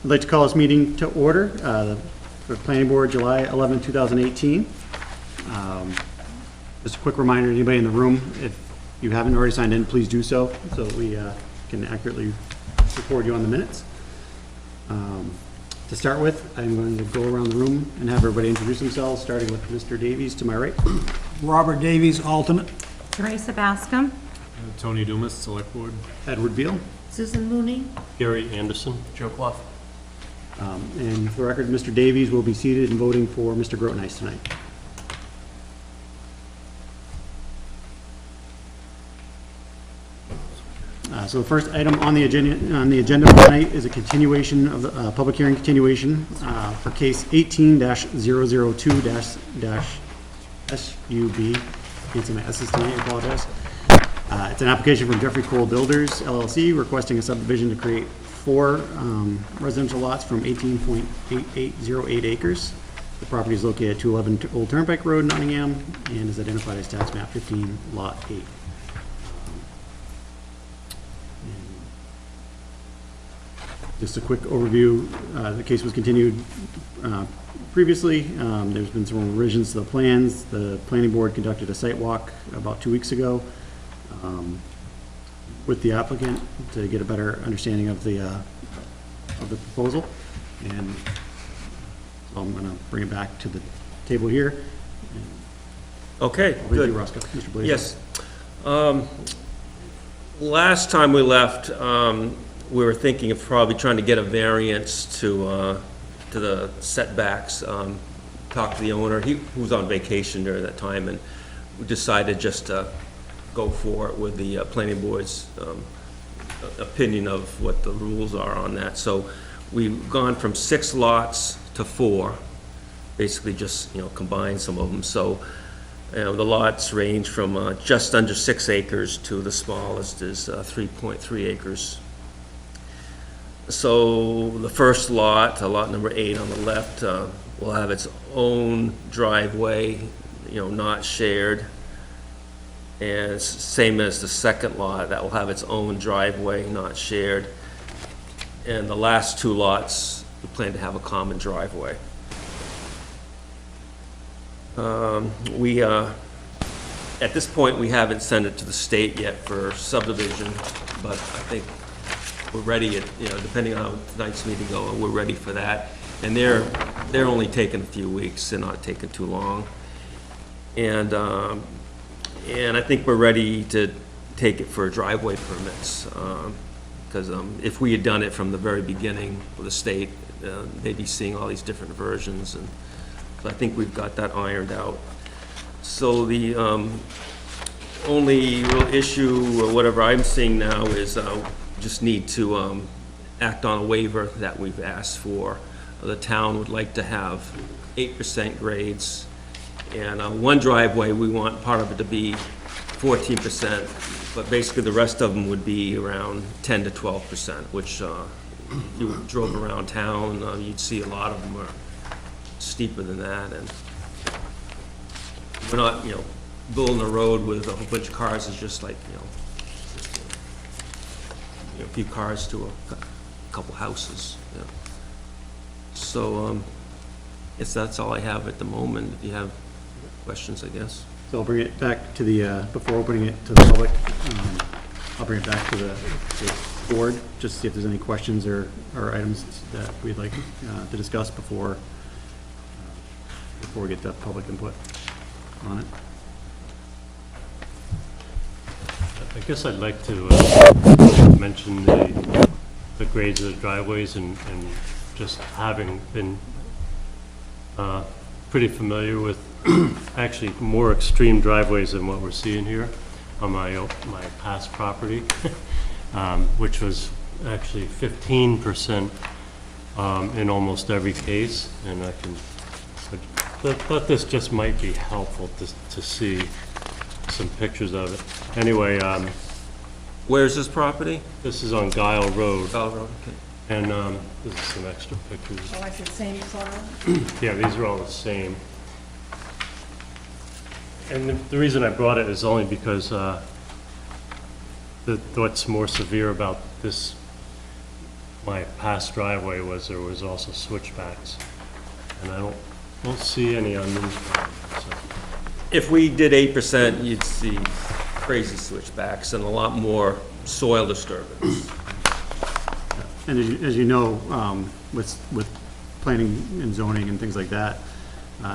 I'd like to call this meeting to order for Planning Board, July 11, 2018. Just a quick reminder to anybody in the room, if you haven't already signed in, please do so that we can accurately record you on the minutes. To start with, I'm going to go around the room and have everybody introduce themselves, starting with Mr. Davies to my right. Robert Davies, alternate. Teresa Bascom. Tony Dumas, Select Board. Edward Beal. Susan Mooney. Gary Anderson. Joe Clough. And for the record, Mr. Davies will be seated and voting for Mr. Grotenice tonight. So the first item on the agenda for tonight is a continuation of the public hearing continuation for case 18-002-SUB. Can't see my S's tonight, I apologize. It's an application from Jeffrey Cole Builders, LLC, requesting a subdivision to create 4 residential lots from 18.8808 acres. The property is located at 211 Old Turnpike Road, Nottingham, and is identified as tax map 15, lot 8. Just a quick overview. The case was continued previously. There's been some revisions to the plans. The planning board conducted a site walk about 2 weeks ago with the applicant to get a better understanding of the proposal. And so I'm going to bring it back to the table here. Okay, good. Mr. Blazer. Yes. Last time we left, we were thinking of probably trying to get a variance to the setbacks. Talked to the owner. He was on vacation during that time, and we decided just to go for it with the planning board's opinion of what the rules are on that. So we've gone from 6 lots to 4, basically just combine some of them. So the lots range from just under 6 acres to the smallest is 3.3 acres. So the first lot, lot number 8 on the left, will have its own driveway, not shared. And it's same as the second lot, that will have its own driveway, not shared. And the last 2 lots, we plan to have a common driveway. At this point, we haven't sent it to the state yet for subdivision, but I think we're ready, depending on how tonight's meeting goes, we're ready for that. And they're only taking a few weeks, they're not taking too long. And I think we're ready to take it for driveway permits. Because if we had done it from the very beginning with the state, they'd be seeing all these different versions. And so I think we've got that ironed out. So the only real issue, or whatever I'm seeing now, is just need to act on a waiver that we've asked for. The town would like to have 8% grades, and one driveway, we want part of it to be 14%, but basically the rest of them would be around 10 to 12%, which if you drove around town, you'd see a lot of them are steeper than that. And we're not, building a road with a whole bunch of cars. Is just like, a few cars to a couple houses. Yeah. So, yes, that's all I have at the moment. If you have questions, I guess. So I'll bring it back to the, before opening it to the public, I'll bring it back to the board, just to see if there's any questions or items that we'd like to discuss before we get the public input on it. I guess I'd like to mention the grades of the driveways and just having been pretty familiar with actually more extreme driveways than what we're seeing here on my past property, which was actually 15% in almost every case. And I thought this just might be helpful to see some pictures of it. Anyway, Where's this property? this is on Guile Road, Bell Road. Okay. and this is some extra pictures. Oh, I see, same color. Yeah, these are all the same. And the reason I brought it is only because what's more severe about this my past driveway was there was also switchbacks. And I don't see any on these plans, so. If we did 8%, you'd see crazy switchbacks and a lot more soil disturbance. And as you know, with planning and zoning and things like that,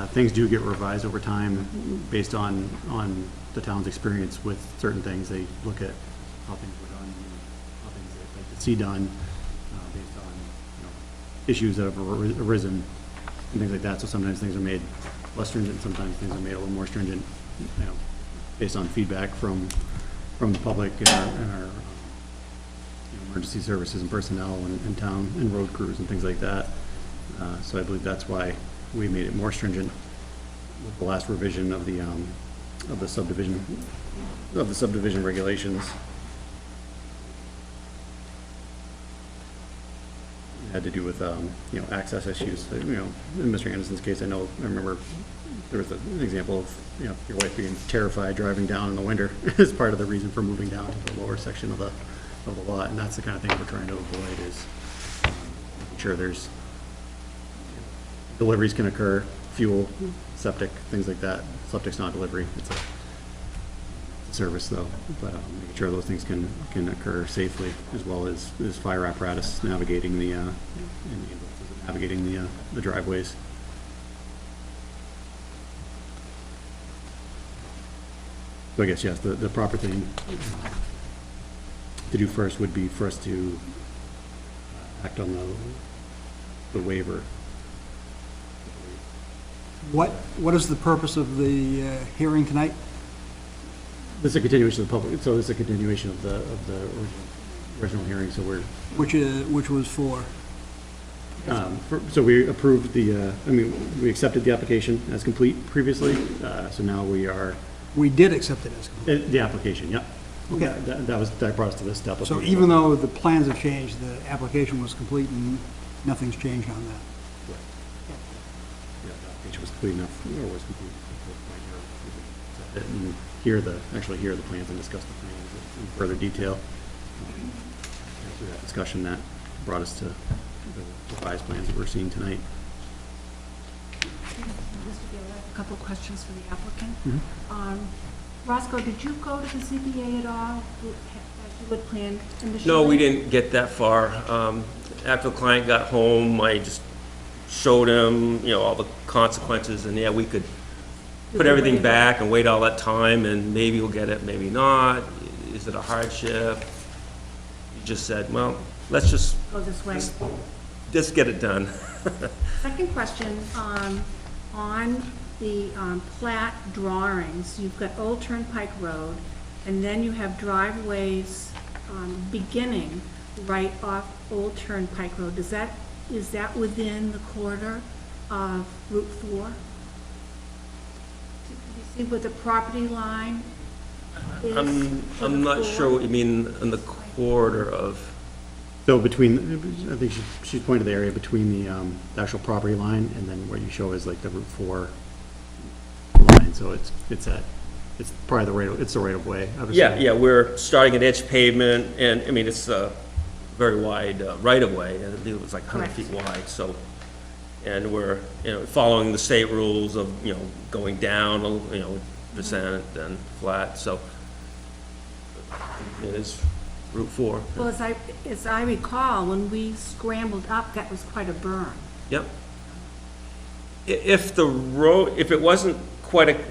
things do get revised over time based on the town's experience with certain things. They look at how things were done, how things they'd like to see done, based on, issues that have arisen and things like that. So sometimes things are made less stringent, sometimes things are made a little more stringent, based on feedback from the public and our emergency services and personnel and town and road crews and things like that. So I believe that's why we made it more stringent with the last revision of the subdivision regulations. It had to do with access issues. In Mr. Anderson's case, I remember there was an example of your wife being terrified driving down in the winter as part of the reason for moving down to the lower section of the lot, and that's the kind of thing we're trying to avoid, is making sure there's deliveries can occur, fuel, septic, things like that. Septic's not delivery, it's a service though, but making sure those things can occur safely, as well as fire apparatus navigating the driveways. So I guess, yes, the proper thing to do first would be for us to act on the waiver. What is the purpose of the hearing tonight? This is a continuation of the public, so this is a continuation of the original hearing, so we're, Which was for? so we approved we accepted the application as complete previously, so now we are, We did accept it as complete. the application, yep. Okay. That brought us to this step. So even though the plans have changed, the application was complete and nothing's changed on that? Yeah, the application was complete enough, or was complete. And actually hear the plans and discuss the plans in further detail. Through that discussion, that brought us to the revised plans that we're seeing tonight. A couple of questions for the applicant. Roscoe, did you go to the ZBA at all, as you had planned initially? No, we didn't get that far. After the client got home, I just showed him, all the consequences, and we could put everything back and wait all that time, and maybe we'll get it, maybe not. Is it a hardship? He just said, well, let's just Go this way. just get it done. Second question, on the plat drawings, you've got Old Turnpike Road, and then you have driveways beginning right off Old Turnpike Road. Is that within the corridor of Route 4? Do you see where the property line is? I'm not sure what you mean in the corridor of, So I think she pointed the area between the actual property line and then what you show is like the Route 4 line, so it's probably the right of way, obviously. yeah, we're starting at edge pavement, and, it's a very wide right-of-way, and I believe it was like 100 feet wide, so, and we're, following the state rules of, going down, percent and flat, so it is Route 4. Well, as I recall, when we scrambled up, that was quite a burn. Yep. If it wasn't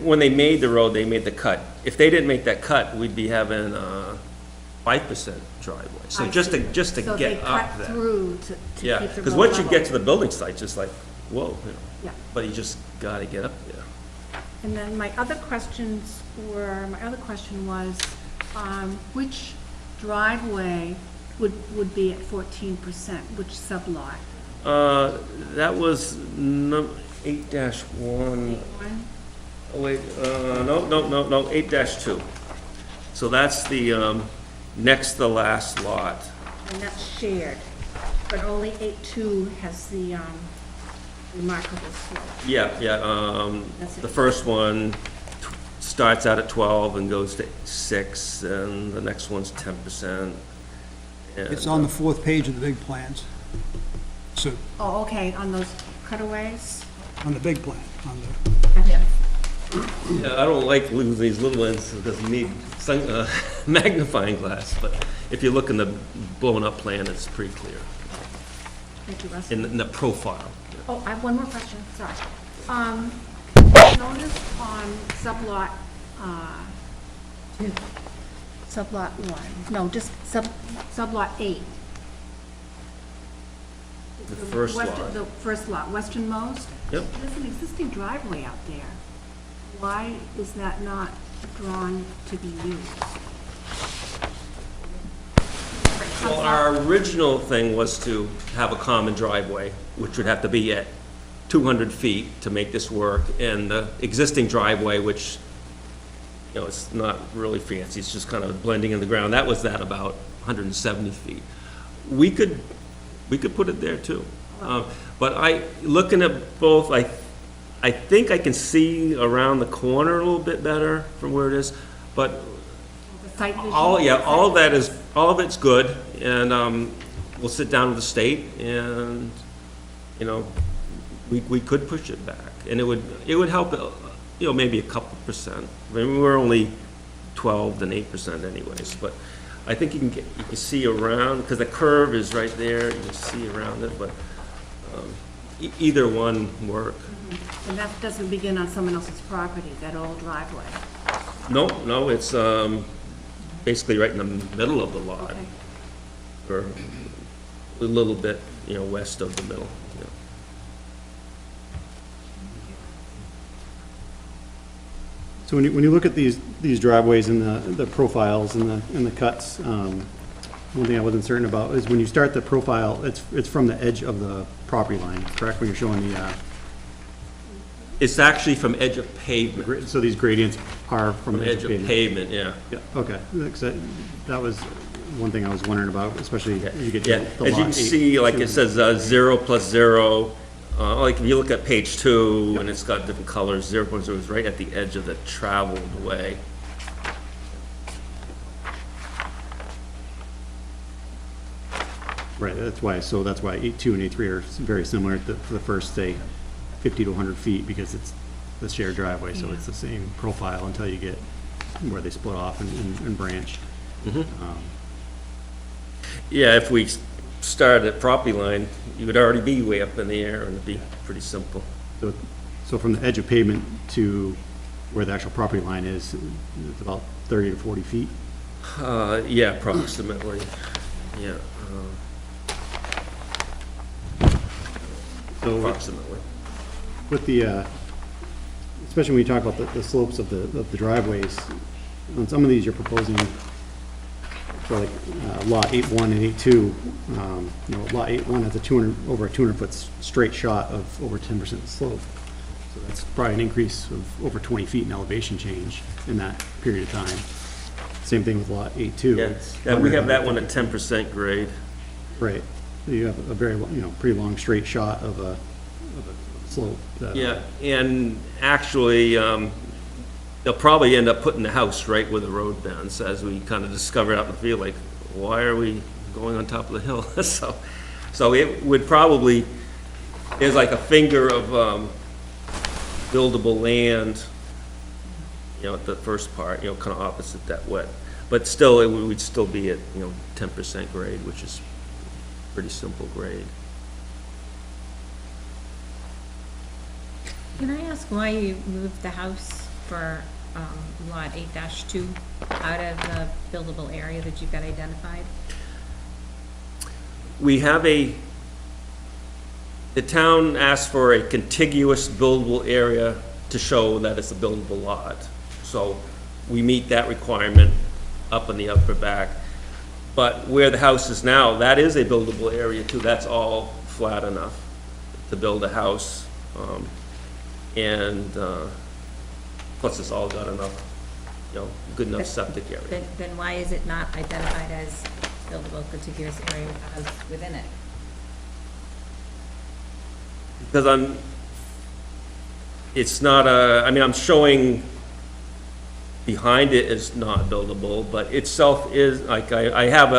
when they made the road, they made the cut. If they didn't make that cut, we'd be having a 5% driveway. So I just see. to So get they up cut there. through to Yeah, keep the because road once you level. get to the building site, it's just like, whoa, Yeah. but you just gotta get up there. And then my other question was, which driveway would be at 14%, which sublot? That was 8-1. Oh, wait, no, 8-2. So that's the, next to the last lot. And that's shared, but only 8.2 has the remarkable slope. Yeah, That's it. the first one starts out at 12 and goes to 6, and the next one's 10%. It's on the fourth page of the big plans. So, Oh, okay, on those cutaways? on the big plan, on the, Gotcha. Yeah, I don't like losing these little ones because you need magnifying glass, but if you look in the blown up plan, it's pretty clear Thank you, Russ. in the profile. Oh, I have one more question, sorry. Notice on sublot, sublot one, no, just sublot 8. The first lot. The first lot, westernmost. Yep. There's an existing driveway out there. Why is that not drawn to be used? Well, our original thing was to have a common driveway, which would have to be at 200 feet to make this work, and the existing driveway, which, you know, it's not really fancy, it's just kind of blending in the ground, that was at about 170 feet. We could put it there too. But looking at both, I think I can see around the corner a little bit better from where it is, but The site vision? all of it's good, and we'll sit down with the state, and, you know, we could push it back, and it would help, you know, maybe a couple percent. I mean, we're only 12 than 8% anyways, but I think you can see around, because the curve is right there, you can see around it, but either one work. And that doesn't begin on someone else's property, that old driveway? No, it's basically right in the middle of the lot, Okay. or a little bit, you know, west of the middle. Yeah. So when you look at these driveways and the profiles and the cuts, one thing I wasn't certain about is when you start the profile, it's from the edge of the property line, correct? When you're showing the, It's actually from edge of pavement. so these gradients are from the edge of pavement? Pavement, yeah. Yeah, okay. 'Cause that was one thing I was wondering about, especially as you get to Yeah, the as you lot can see, like it says 0 plus 0, like if you look at page 2, and it's got different colors, 0.0 is right at the edge of the traveled way. Right, that's why 8.2 and 8.3 are very similar for the first, say, 50 to 100 feet, because it's the shared driveway, so it's the same profile until you get where they split off and branch. Yeah, if we started at property line, you would already be way up in the air, and it'd be pretty simple. So from the edge of pavement to where the actual property line is, it's about 30 to 40 feet? Yeah, approximately, yeah, So approximately. with the, especially when you talk about the slopes of the driveways, on some of these you're proposing, for like lot 8.1 and 8.2, you know, lot 8.1 has over a 200-foot straight shot of over 10% slope. So that's probably an increase of over 20 feet in elevation change in that period of time. Same thing with lot 8.2. Yeah, we have that one at 10% grade. Right. So you have a very, pretty long straight shot of a slope. Yeah, and actually, they'll probably end up putting the house right where the road bends, as we kind of discovered out in the field, like, why are we going on top of the hill? So it would probably, there's like a finger of buildable land, you know, at the first part, you know, kind of opposite that wet. But still, it would still be at, 10% grade, which is pretty simple grade. Can I ask why you moved the house for lot 8-2 out of the buildable area that you've got identified? We have the town asked for a contiguous buildable area to show that it's a buildable lot. So we meet that requirement up in the upper back. But where the house is now, that is a buildable area too. That's all flat enough to build a house. And plus it's all got enough, good enough septic area. Then why is it not identified as buildable contiguous area with the house within it? Because it's not I'm showing behind it is not buildable, but itself is, like, I have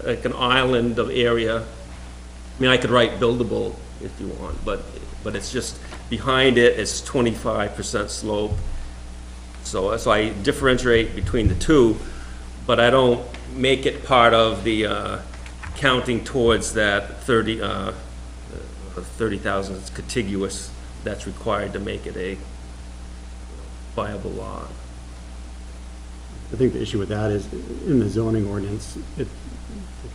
like an island of area I mean, I could write buildable if you want, but it's just, behind it, it's 25% slope. So I differentiate between the two, but I don't make it part of the counting towards that 30,000 that's contiguous that's required to make it a viable lot. I think the issue with that is, in the zoning ordinance, the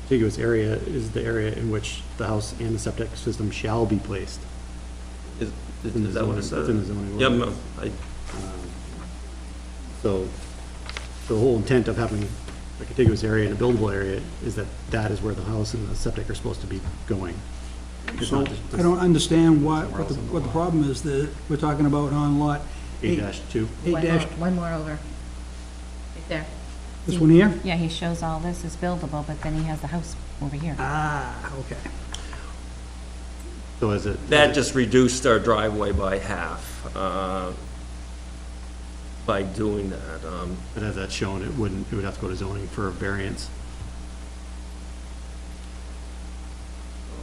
contiguous area is the area in which the house and the septic system shall be placed. Is In the that what it zoning- says? it's in the zoning Yeah, ordinance. So the whole intent of having a contiguous area and a buildable area is that that is where the house and the septic are supposed to be going. It's So not just- I don't understand what Somewhere else in the what the lot. problem is that we're talking about on lot 8-2. One more over. Right there. This See? one here? Yeah, he shows all this is buildable, but then he has the house over here. Ah, okay. So is it? That just reduced our driveway by half by doing that. But as that's shown, it would have to go to zoning for a variance.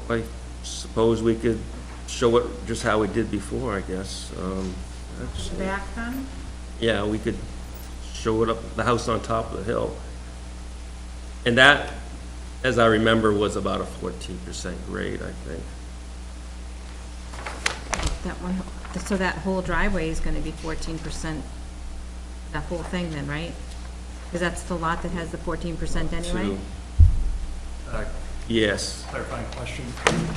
I suppose we could show it just how we did before, I guess. Actually, Back then? yeah, we could show it up, the house on top of the hill. And that, as I remember, was about a 14% grade, I think. That one, so that whole driveway is gonna be 14%, that whole thing then, right? Because that's the lot that has the 14% anyway? Yes, Clarifying question.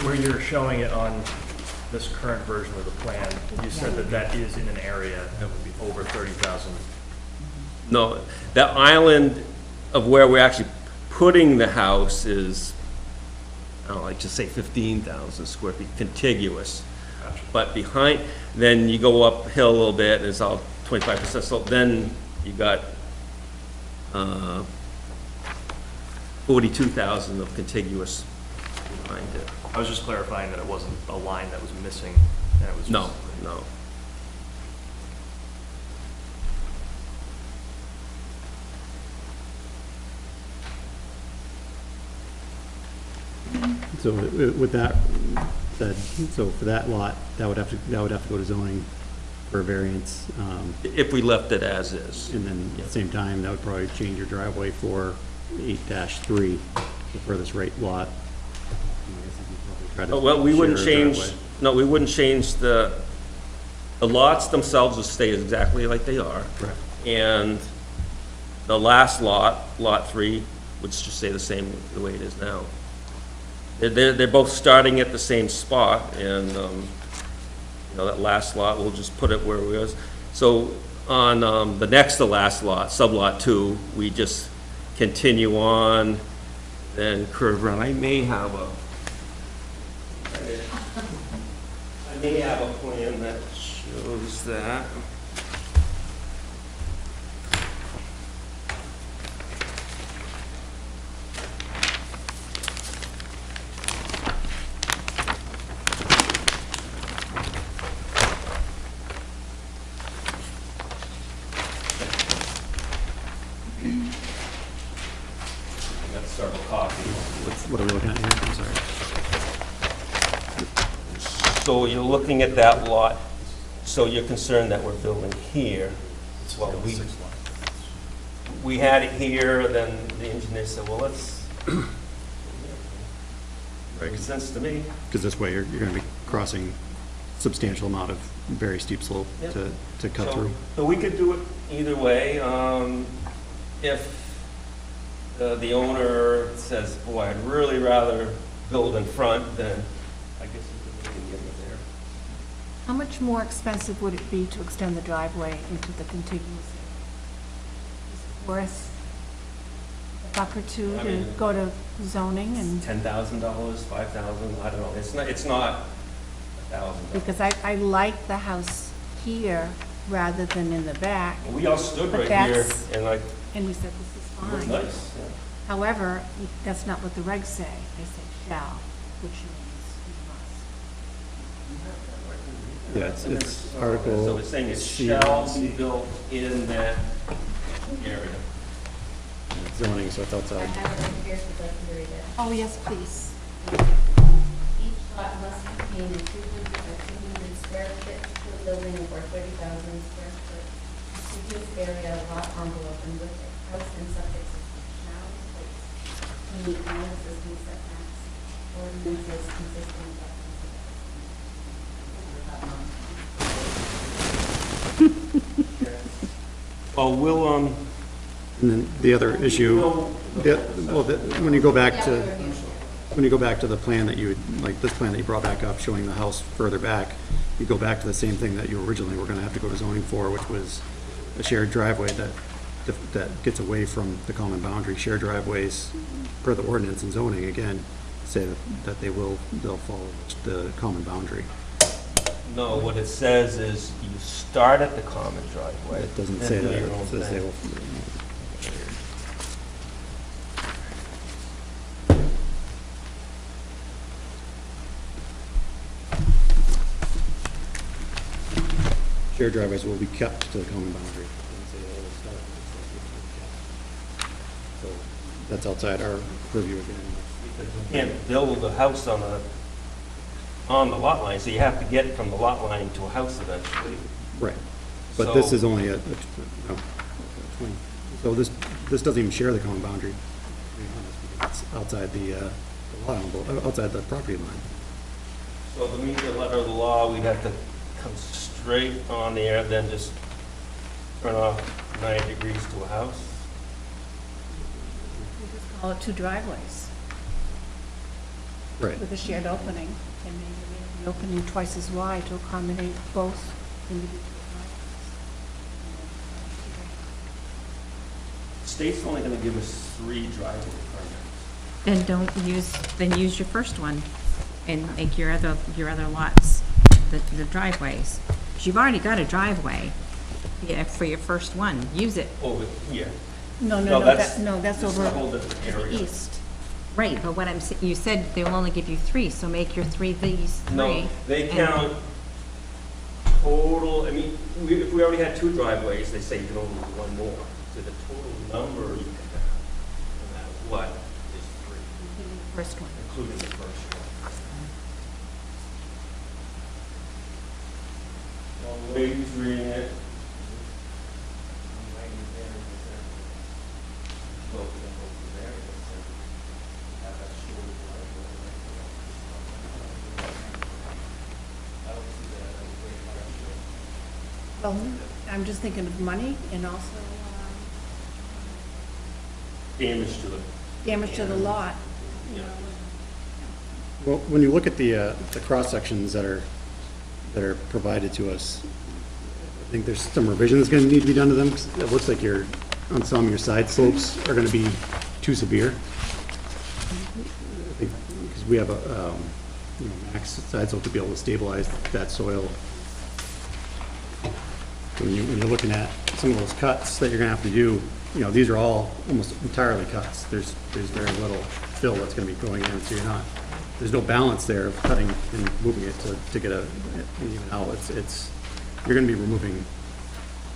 Where you're showing it on this current version of the plan, you said that that is in an area that would be over 30,000. no, that island of where we're actually putting the house is, I don't know, like just say 15,000 square feet, contiguous. Gotcha. But behind, then you go uphill a little bit, and it's all 25% slope, then you got 42,000 of contiguous behind it. I was just clarifying that it wasn't a line that was missing, and it was just. No, no. So with that said, so for that lot, that would have to go to zoning for a variance. If we left it as is. And then at the same time, that would probably change your driveway for 8-3, the furthest right lot. Oh, well, we wouldn't Share a change, driveway. no, we wouldn't change the lots themselves will stay exactly like they are. Correct. And the last lot, Lot 3, would just stay the same the way it is now. They're both starting at the same spot, and, that last lot, we'll just put it where it was. So on the next to last lot, sublot 2, we just continue on, then curve around. I may have a plan that shows that. Got several copies. What are we looking at here? I'm sorry. So you're looking at that lot, so you're concerned that we're building here. Well, we had it here, then the engineer said, well, let's, makes sense to me. Because this way, you're going to be crossing substantial amount of very steep slope Yep. to cut So- through. So we could do it either way. If the owner says, boy, I'd really rather build in front, then I guess we could get it there. How much more expensive would it be to extend the driveway into the contiguous area? Is it worth a buck or two I to mean- go to zoning and, $10,000, $5,000, I don't know. It's not $1,000. because I like the house here rather than in the back, We all stood But right here that's- and like, and we said this is it was fine. nice. Yeah. However, that's not what the regs say. They say shall, which means you must. Yeah, it's So Article it's saying it C. shall be built in that area. zoning, so it's outside. Oh, yes, please. lot must contain a 200 by 200 square foot building or 30,000 square foot contiguous area, lot envelope, and with it, house and subject to now to meet all existing setbacks, ordinances consisting of Well, we'll, And then the other issue, when you go back to, the plan that you, like this plan that you brought back up showing the house further back, you go back to the same thing that you originally were gonna have to go to zoning for, which was a shared driveway that gets away from the common boundary. Shared driveways, per the ordinance and zoning, again, say that they'll follow the common boundary. no, what it says is you start at the common driveway. It doesn't and say do that, your own it says they thing. will. Shared driveways will be kept to the common boundary. So that's outside our purview again. You can't build a house on the lot line, so you have to get it from the lot line to a house eventually. Right, but this So- is only so this doesn't even share the common boundary. It's outside the lot envelope, outside the property line. So to meet the letter of the law, we'd have to come straight on there, then just turn off 90 degrees to a house. You just call it two driveways Right. with a shared opening, and maybe make the opening twice as wide to accommodate both individual State's only gonna give us 3 driveway permits. Then use your first one and make your other lots, the driveways. 'Cause you've already got a driveway, yeah, for your first one, use it. Over here. No, No, that's- that's this is over a whole different to the area. east. Right, but what you said they will only give you 3, so make your 3 these 3. No, they and- count total, I mean, if we already had 2 driveways, they say you can only do 1 more. So the total number you can have, no matter what, is 3, First one. including the first one. Well, the way he's reading it. Well, we can go from there, and have that shorter driveway. I don't see that as a great hardship. Well, I'm just thinking of money and also Damage to the, damage to the lot. you know, Well, when you look at the cross sections that are provided to us, I think there's some revisions going to need to be done to them. 'Cause it looks like on some of your side slopes are going to be too severe. I think, because we have a, max side slope to be able to stabilize that soil. When you're looking at some of those cuts that you're gonna have to do, these are all almost entirely cuts. There's very little fill that's gonna be going in, so there's no balance there of cutting and moving it to get an even out. You're gonna be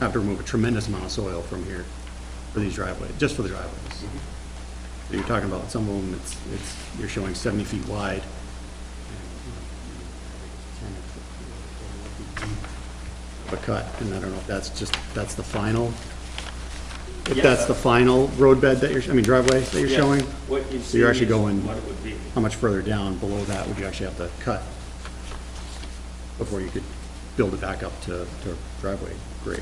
have to remove a tremendous amount of soil from here for these driveways, just for the driveways. So you're talking about some of them, you're showing 70 feet wide. Of a cut, and I don't know if that's the final, if Yeah. that's the final road bed driveway that you're yeah, showing? what you So you're see actually is going, what it would be. how much further down below that would you actually have to cut before you could build it back up to driveway grade?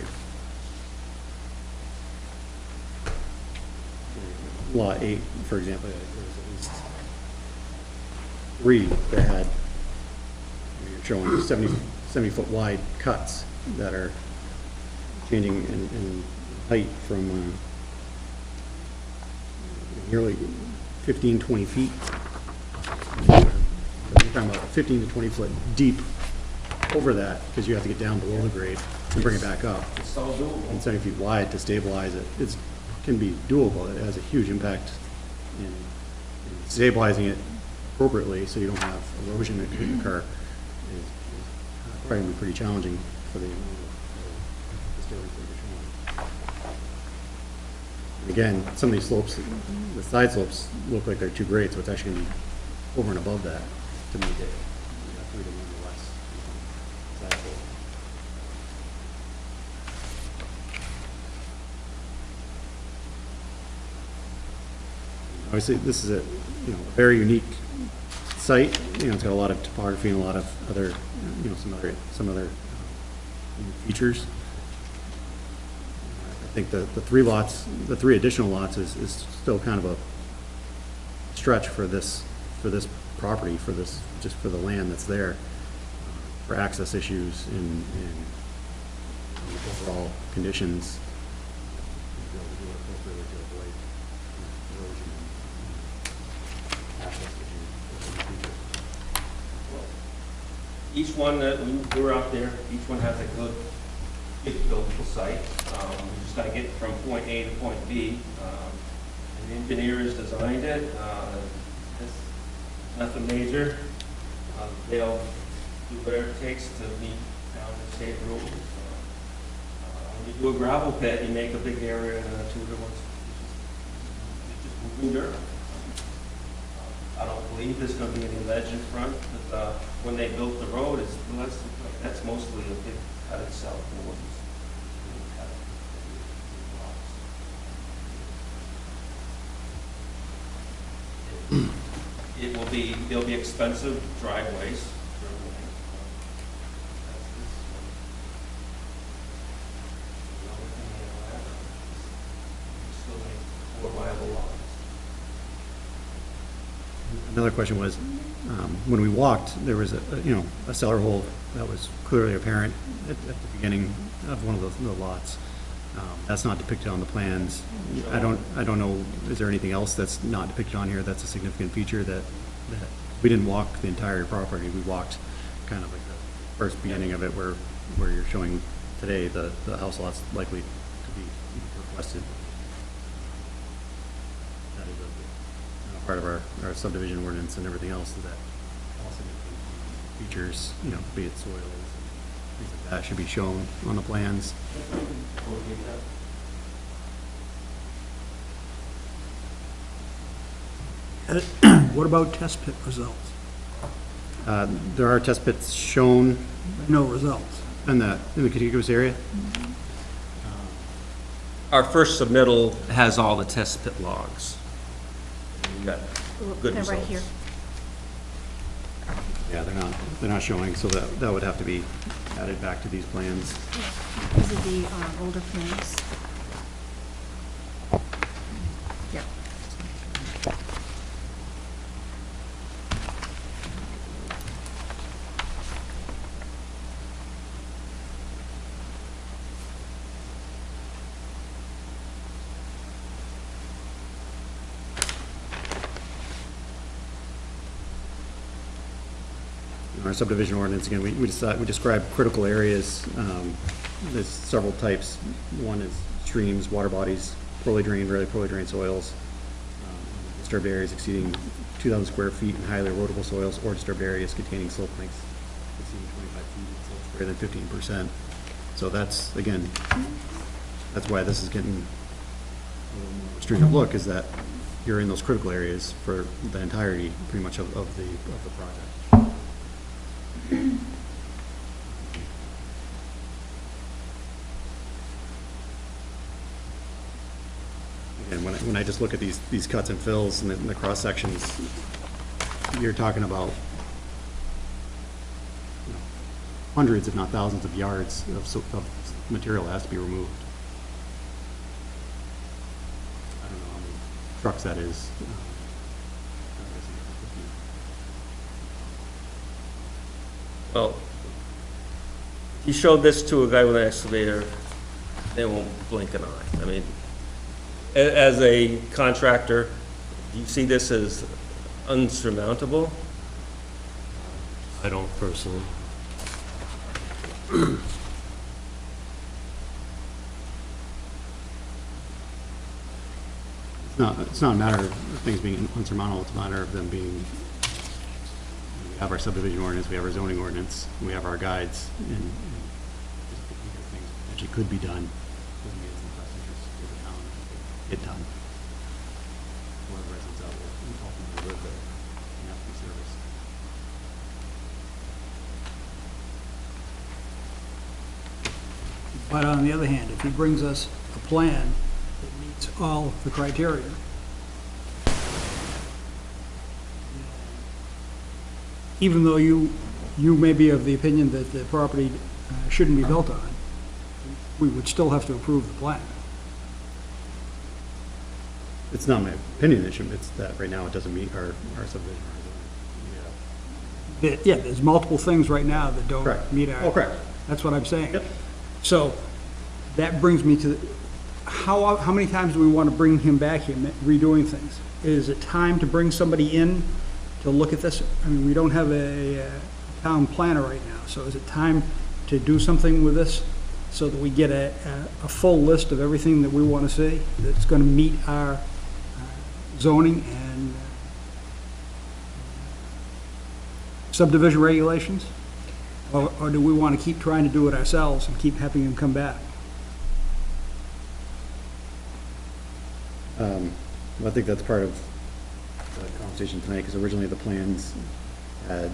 Lot 8, for example, there was at least 3 that had, you're showing 70-foot wide cuts that are changing in height from nearly 15, 20 feet. You're talking about 15 to 20 foot deep over that, because you have to get down below the grade and bring it back up. It's all doable. And 70 feet wide to stabilize it, can be doable. It has a huge impact in stabilizing it appropriately, so you don't have erosion that could occur. Is probably gonna be pretty challenging for the amount of disturbance that you're showing. And again, some of these slopes, the side slopes look like they're too great, so it's actually gonna be over and above that to make it Obviously, this is a, you know, a very unique site. You know, it's got a lot of topography and a lot of other, you know, some other unique features. I think the three lots, the three additional lots is still kind of a stretch for this property, just for the land that's there, for access issues and overall conditions. Each one that we were out there, each one has a good buildable site. We just gotta get from point A to point B. The engineers designed it. It's nothing major. They'll do whatever it takes to meet town and state rules. When you do a gravel pit, you make a big area and then two other ones. It's just moving dirt. I don't believe there's gonna be any ledge in front, but, when they built the road, that's mostly a big cut itself. They'll be expensive driveways. Another question was, when we walked, there was a cellar hole that was clearly apparent at the beginning of one of the lots. That's not depicted on the plans. I don't know, is there anything else that's not depicted on here that's a significant feature that we didn't walk the entire property? We walked kind of like the first beginning of it where you're showing today the house lot's likely to be requested. That is a part of our subdivision ordinance and everything else, that all significant features, you know, be it soils, things like that, should be shown on the plans. What about test pit results? There are test pits shown No results. in the contiguous area. Our first submittal has all the test pit logs. We got good They're results. right here. Yeah, they're not showing, so that would have to be added back to these plans. These are the older plans. Yep. In our subdivision ordinance, again, we describe critical areas. There's several types. One is streams, water bodies, poorly drained, rarely poorly drained soils, disturbed areas exceeding 2,000 square feet and highly erodible soils, or disturbed areas containing slope lengths exceeding 25 feet and slopes greater than 15%. So that's, again, that's why this is getting a little more restrictive look, is that you're in those critical areas for the entirety, pretty much, of the project. And when I just look at these cuts and fills and the cross sections, you're talking about, you know, hundreds, if not thousands, of yards of material that has to be removed. I don't know how many trucks that is. Well, if you showed this to a guy with an excavator, they won't blink an eye. I mean, as a contractor, do you see this as unsurmountable? I don't personally. It's not a matter of things being unsurmountable, it's a matter of them being, we have our subdivision ordinance, we have our zoning ordinance, we have our guides, and things actually could be done. Doesn't mean it's in the best interest of the town to get done. One of the residents out will ultimately live there and have to be serviced. But on the other hand, if he brings us a plan that meets all the criteria, even though you may be of the opinion that the property shouldn't be built on, we would still have to approve the plan. It's not my opinion, it's that right now it doesn't meet our subdivision. Yeah, there's multiple things right now that don't Correct. meet our. Oh, correct. That's what I'm saying. Yep. So that brings me to, how many times do we want to bring him back here, redoing things? Is it time to bring somebody in to look at this? I mean, we don't have a town planner right now, so is it time to do something with this so that we get a full list of everything that we want to see that's going to meet our zoning and subdivision regulations? Or do we want to keep trying to do it ourselves and keep having him come back? I think that's part of the conversation tonight, because originally the plans had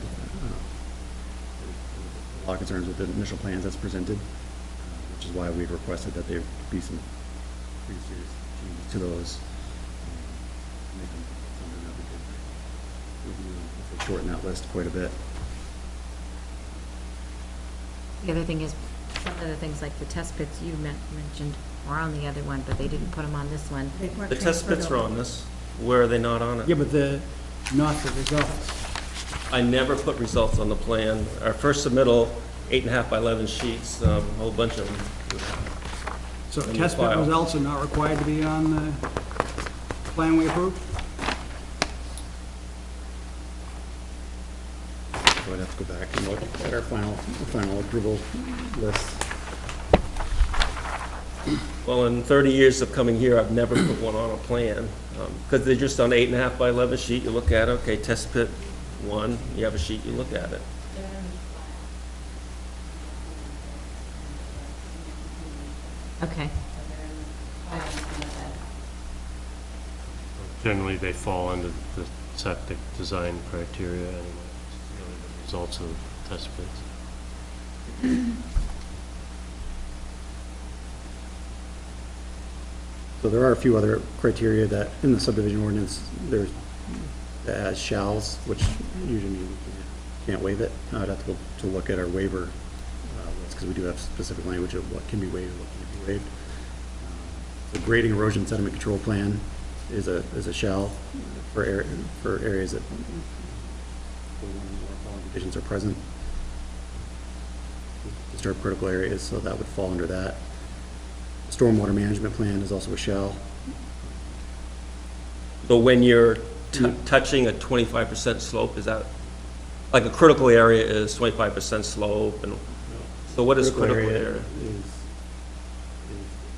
a lot of concerns with the initial plans that's presented, which is why we've requested that there be some pretty serious changes to those. Make them something that we could review, if they shorten that list quite a bit. The other thing is, some of the things like the test pits you mentioned were on the other one, but they didn't put them on this one. They weren't The test transferred pits are over. on this. Where are they not on it? Yeah, but not the results. I never put results on the plan. Our first submittal, 8.5 by 11 sheets, a whole bunch of them. So In the test pit file. results are not required to be on the plan we approved? So I'd have to go back and look at our final approval list. Well, in 30 years of coming here, I've never put one on a plan, because they're just on 8.5 by 11 sheet. You look at it, okay, test pit 1, you have a sheet, you look at it. Okay. Generally, they fall under the septic design criteria anyway. It's really the results of test pits. So there are a few other criteria that, in the subdivision ordinance, there's, that has shalls, which usually mean you can't waive it. I'd have to go to look at our waiver list, because we do have specific language of what can be waived and what can't be waived. The grading erosion sediment control plan is a shall for areas that where one or more following conditions are present. Disturbed critical areas, so that would fall under that. Stormwater management plan is also a shall. So when you're touching a 25% slope, is that, like a critical area is 25% slope, and so what is critical area? Is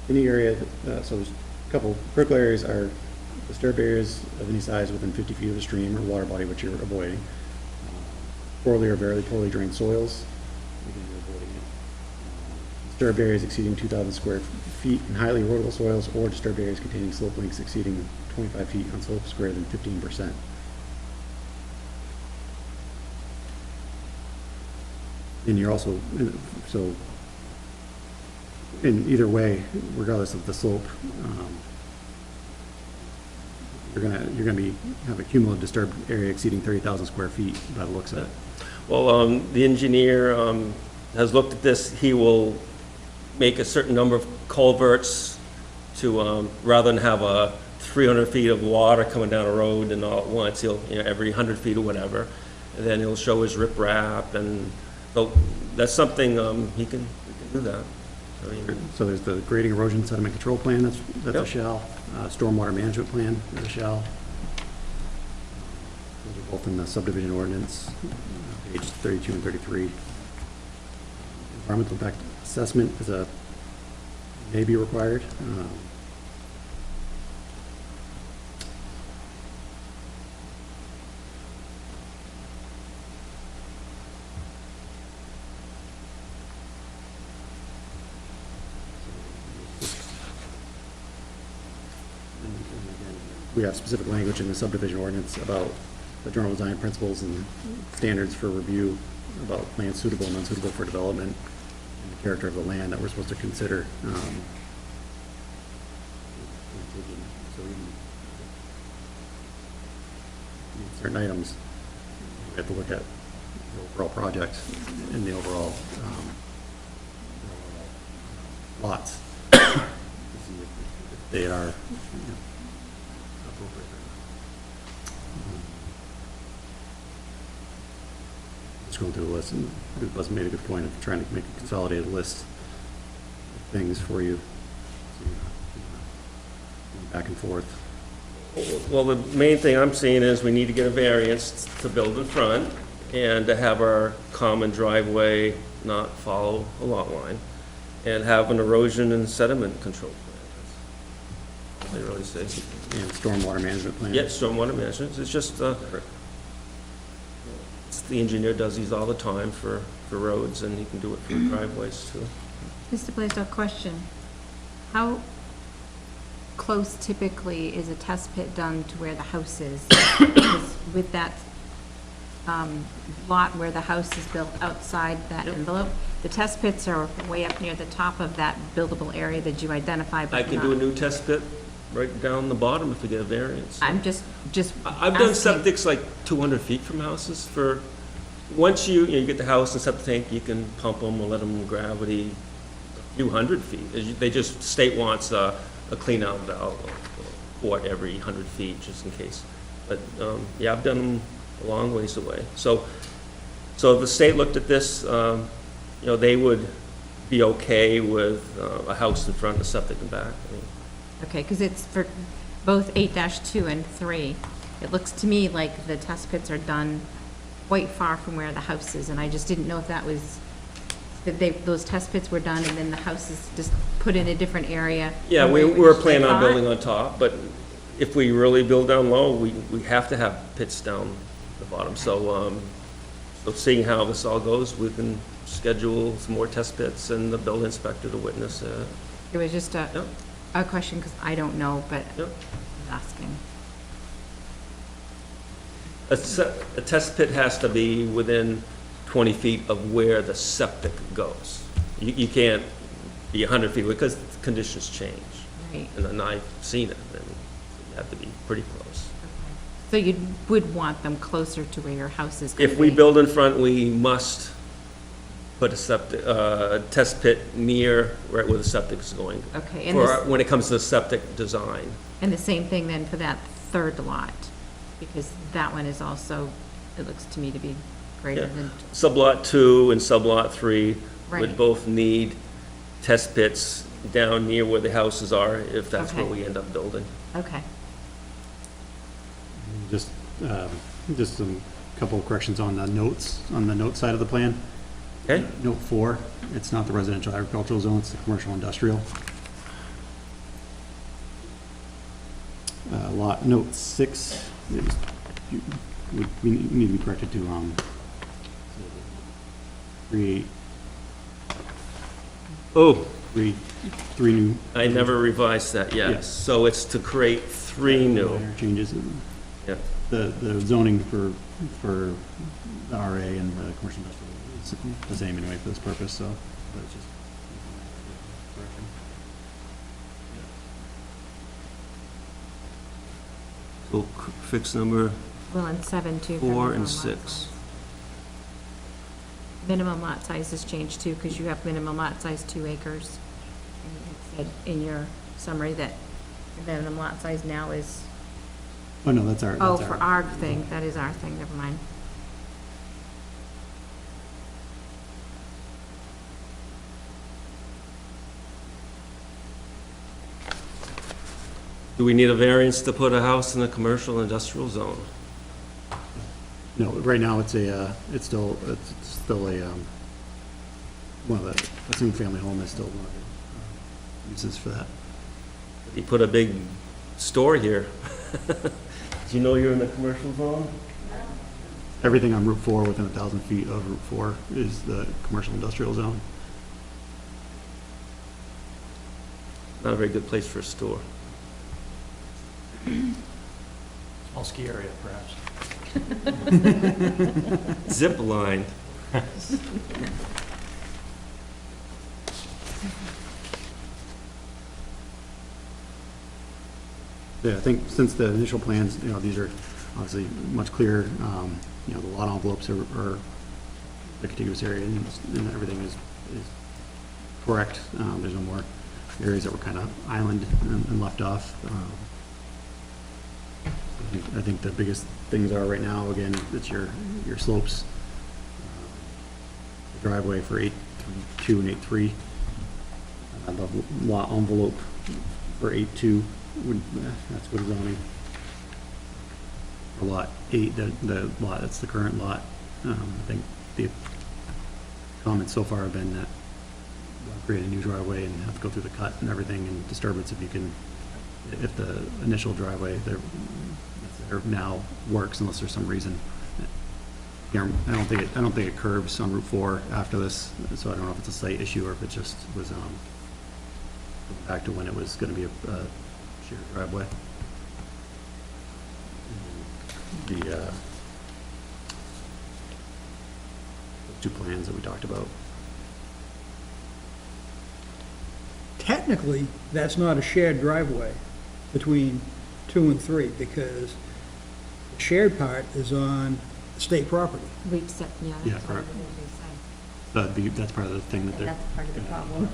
any area, so there's a couple, critical areas are disturbed areas of any size within 50 feet of a stream or water body which you're avoiding. Poorly or very poorly drained soils, again, you're avoiding it. Disturbed areas exceeding 2,000 square feet in highly erodible soils, or disturbed areas containing slope lengths exceeding 25 feet on slopes greater than 15%. And you're also, so in either way, regardless of the slope, you're gonna have a cumulative disturbed area exceeding 30,000 square feet by the looks of it. Well, the engineer has looked at this. He will make a certain number of culverts to, rather than have 300 feet of water coming down a road and all at once, he'll, every 100 feet or whatever, and then he'll show his riprap, and so that's something, he can do that. I mean, So there's the grading erosion sediment control plan, that's a Yep. shall. Stormwater management plan is a shall. Those are both in the subdivision ordinance, page 32 and 33. Environmental impact assessment is may be required. We have specific language in the subdivision ordinance about the general design principles and standards for review about lands suitable and unsuitable for development, and the character of the land that we're supposed to consider. So certain items we have to look at the overall project and the overall lots. To see if they are, appropriate. Just going through the list, and Les made a good point of trying to make a consolidated list of things for you. So you're not back and forth. Well, the main thing I'm seeing is we need to get a variance to build in front and to have our common driveway not follow a lot line and have an erosion and sediment control plan. That's all they really say. And stormwater management plan. Yeah, stormwater management, it's just, the engineer does these all the time for roads, and he can do it for driveways too. Mr. Blaisdell, question. How close typically is a test pit done to where the house is? Because with that lot where the house is built outside that envelope, the test pits are way up near the top of that buildable area that you identify, but I can do a not. new test pit right down the bottom if we get a variance. I'm just I've done asking. septics like 200 feet from houses for, once you get the house and septic tank, you can pump them or let them gravity a few hundred feet. They just, state wants a clean out valve or every 100 feet, just in case. But, yeah, I've done them a long ways away. So if the state looked at this, they would be okay with a house in front, a septic in back. I mean, Okay, because it's for both 8-2 and 3. It looks to me like the test pits are done quite far from where the house is, and I just didn't know if that was, that those test pits were done and then the house is just put in a different area. Yeah, from we where were you planning on thought? building on top, but if we really build down low, we have to have pits down the bottom. So seeing how this all goes, we can schedule some more test pits and the building inspector to witness it. It was just Yep. a question, because I don't know, but Yep. I was asking. A test pit has to be within 20 feet of where the septic goes. You can't be 100 feet because conditions change. Right. And then I've seen it, and you have to be pretty close. So you would want them closer to where your house is going to If be? we build in front, we must put a septic, test pit near right where the septic is going. Okay, and When it comes to the septic design. And the same thing then for that third lot, because that one is also, it looks to me to be greater Yeah. than, Sublot 2 and sublot 3 Right. would both need test pits down near where the houses are, if that's what Okay. we end up building. okay. Just some couple of corrections on the notes, on the note side of the plan. Okay? Note 4, it's not the residential agricultural zone, it's the commercial industrial. Note 6, we need to be corrected to create Oh, three new. I never revised that yet. Yes. So it's to create 3 new. minor changes. Yeah. The zoning for the RA and the commercial industrial is the same anyway for this purpose, so but it's just correction. So fix number Well, and 7 too. for 4 minimum and lot 6. size. Minimum lot size has changed too, because you have minimum lot size 2 acres. And it said in your summary that the minimum lot size now is, Oh, no, that's our. oh, that's for our thing, that is our thing, never mind. Do we need a variance to put a house in a commercial industrial zone? No, right now it's still a, one of the single-family home is still one of the uses for that. You put a big store here. Do you know you're in the commercial zone? Everything on Route 4 within 1,000 feet of Route 4 is the commercial industrial zone. Not a very good place for a store. Small ski area, perhaps. Zip line. Yeah, I think since the initial plans, these are obviously much clearer. The lot envelopes are the contiguous area, and everything is correct. There's no more areas that were kind of island and left off. I think the biggest things are right now, again, it's your slopes, the driveway for 8.2 and 8.3. The lot envelope for 8.2, that's good zoning. For lot 8, the lot, that's the current lot. I think the comments so far have been that we'll create a new driveway and have to go through the cut and everything, and disturbance if the initial driveway there now works, unless there's some reason. I don't think it curves on Route 4 after this, so I don't know if it's a site issue or if it just was back to when it was going to be a shared driveway. The 2 plans that we talked about. Technically, that's not a shared driveway between 2 and 3, because the shared part is on state property. We've set, yeah. Yeah, that's what correct. we say. That's part of the thing that they're. That's part of the problem.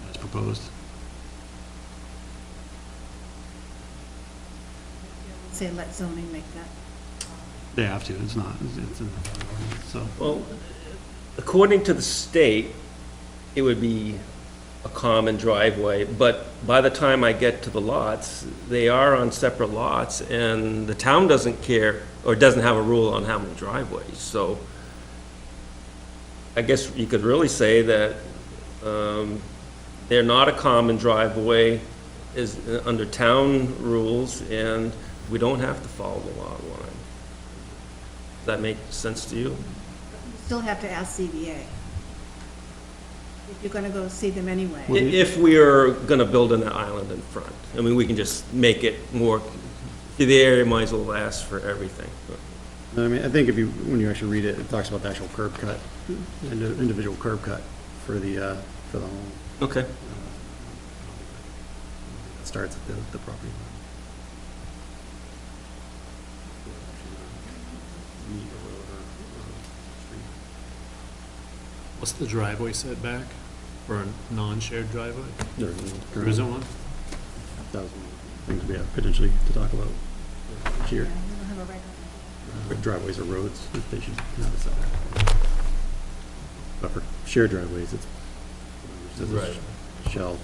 As proposed. Say let zoning make that. They have to, it's not, it's in the ordinance, so. Well, according to the state, it would be a common driveway, but by the time I get to the lots, they are on separate lots, and the town doesn't care, or doesn't have a rule on having driveways, so I guess you could really say that they're not a common driveway is under town rules, and we don't have to follow the lot line. Does that make sense to you? You still have to ask ZBA. If you're gonna go see them anyway. If we're gonna build an island in front, I mean, we can just make it more, the area might as well ask for everything. I mean, I think when you actually read it, it talks about the actual curb cut, individual curb cut for the home. Okay. It starts at the property line. What's the driveway setback for a non-shared driveway? There There isn't one? That was one of the things we have potentially to talk about this year. Yeah, you don't have a regular. With driveways or roads, if they should have a setback. But for shared driveways, it's Right. shall.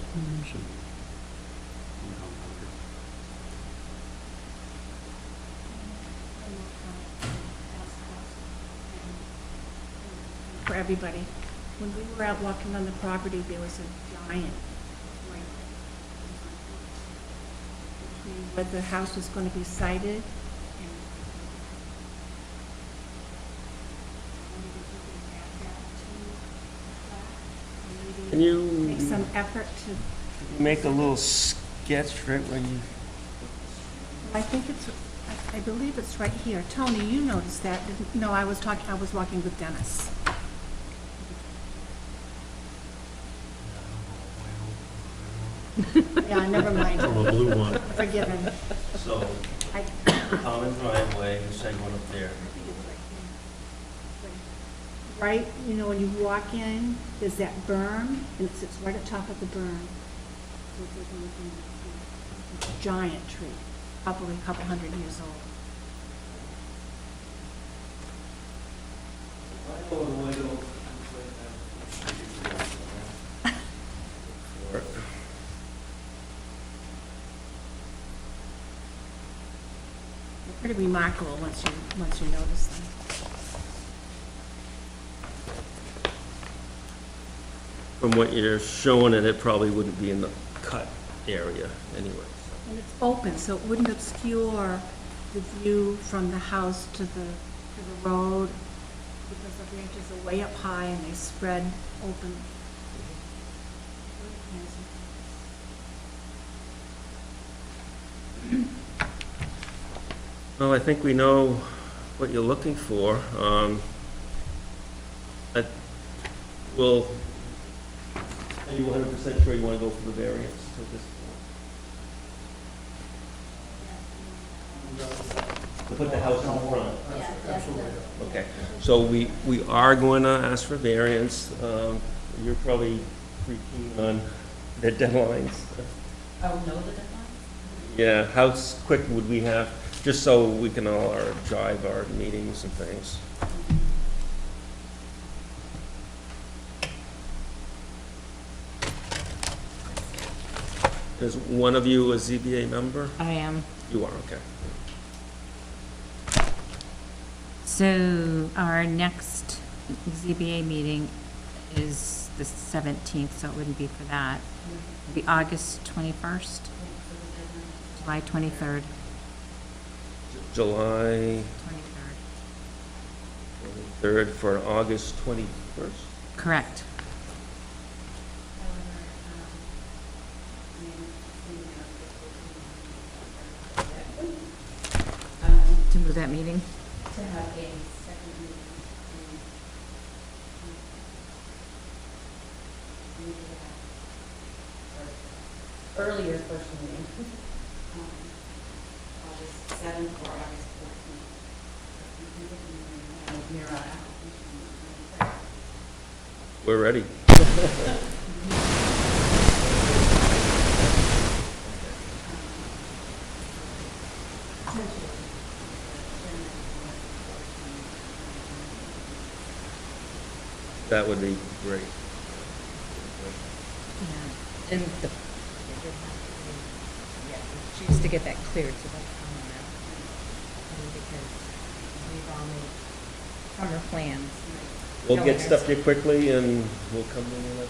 For everybody. When we were out walking on the property, there was a giant right between where the house was gonna be sited and. Can you Make some effort to, make a little sketch right where you, I think it's, I believe it's right here. Tony, you noticed that, didn't, no, I was walking with Dennis. Yeah, never mind. From a blue one. Forgiven. so, I common driveway, you said one up there. Right, you know, when you walk in, there's that berm, and it sits right at top of the berm. It's a giant tree, probably a couple hundred years old. They're pretty remarkable once you notice them. From what you're showing it, it probably wouldn't be in the cut area anyway. And it's open, so it wouldn't obscure the view from the house to the road, because the branches are way up high and they spread open. Well, I think we know what you're looking for. Well, are you 100% sure you want to go for the variance at this point? put the house in front. Yeah, that's the, Okay, so we are going to ask for variance. You're probably pretty keen on the deadlines. oh, no, the deadline? Yeah, how quick would we have, just so we can all drive our meetings and things? Is one of you a ZBA member? I am. You are, okay. So our next ZBA meeting is the 17th, so it wouldn't be for that. It'd be August 21st, July 23rd. July 23rd. 3rd for August 21st? Correct. To move that meeting? To have a second meeting. Earlier first meeting. August 7th or August 14th. Near our application. We're ready. That would be great. Yeah. And the, yeah, she used to get that cleared, so that's coming out. Because we've all made summer plans. We'll get stuff here quickly and we'll come in and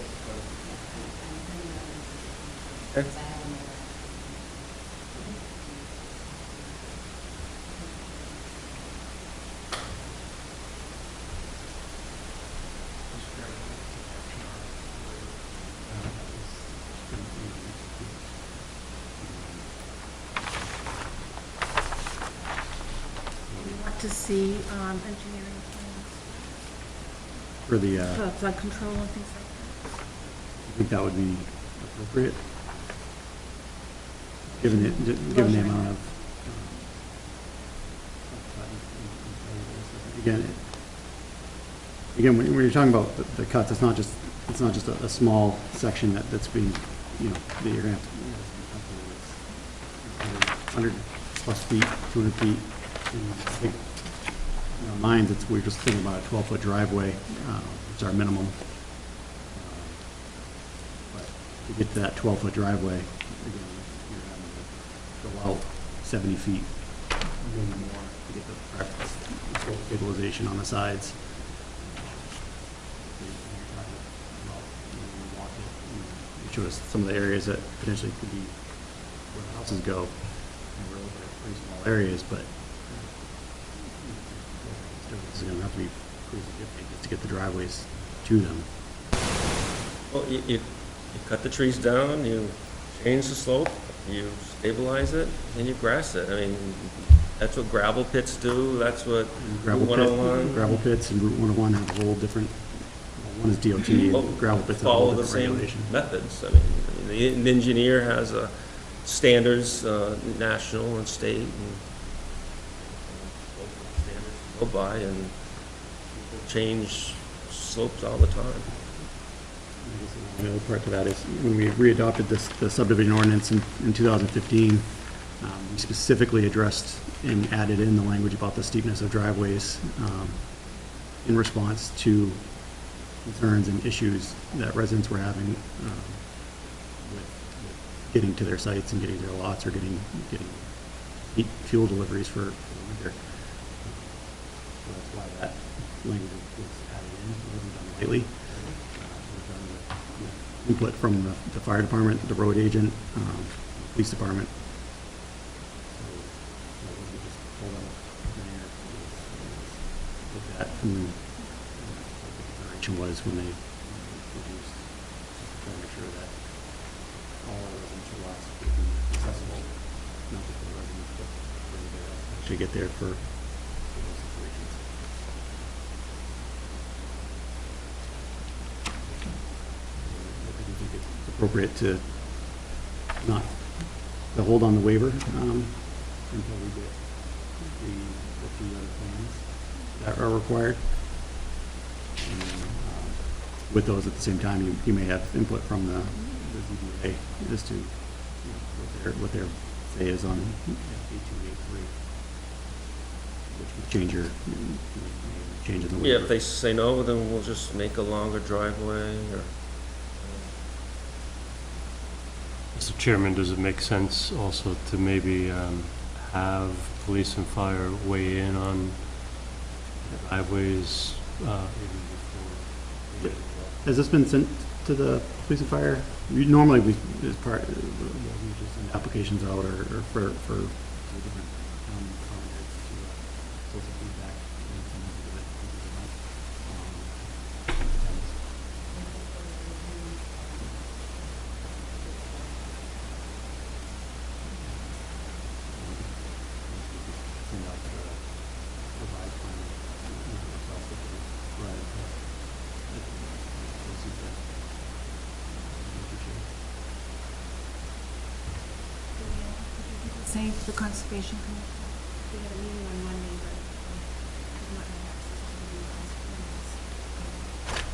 okay. We want to see engineering plans For the, for flood control and things like I think that would be appropriate, given the amount of. Again, when you're talking about the cuts, it's not just a small section that's being, that you're gonna have to, 100 plus feet, 200 feet. And I think, in our minds, we're just thinking about a 12-foot driveway, which is our minimum. But to get to that 12-foot driveway, again, you're having to go out 70 feet, maybe more, to get the correct slope stabilization on the sides. You showed us some of the areas that potentially could be where the houses go. And we're looking at pretty small areas, but it's going to have to be pretty significant just to get the driveways to them. Well, you cut the trees down, you change the slope, you stabilize it, and you grass it. I mean, that's what gravel pits do, that's what Gravel Route pit, 101. gravel pits and Route 101 have a whole different, one is DOT, Well, and gravel pits have a follow whole the different same regulation. methods. I mean, the engineer has standards, national and state, and standards to go by, and people change slopes all the time. The other part to that is, when we readopted the subdivision ordinance in 2015, we specifically addressed and added in the language about the steepness of driveways in response to concerns and issues that residents were having with getting to their sites and getting to their lots or getting heat fuel deliveries for the winter. So that's why that language was added in. It wasn't done lightly. It was done with input from the fire department, the road agent, police department. So it wasn't just pulled out of thin air. It was looked at from what the consideration was when they reduced, to make sure that all our residential lots would be accessible, not just for the residents, but for anybody else to actually get there for those situations. I think it's appropriate to not, to hold on the waiver until we get the three other plans that are required. And then, with those, at the same time, you may have input from the ZBA as to, what their say is on 8283, which would change your, changes in the Yeah, waiver. if they say no, then we'll just make a longer driveway, or, Mr. Chairman, does it make sense also to maybe have police and fire weigh in on driveways even before? Has this been sent to the police and fire? Normally, we, as part, we just send applications out or for the different department heads to solicit feedback. And some of it, send out the revised plan, ourselves if we provide it. Same for the Conservation Commission. We had a meeting on Monday, but did not have access to the revised plans.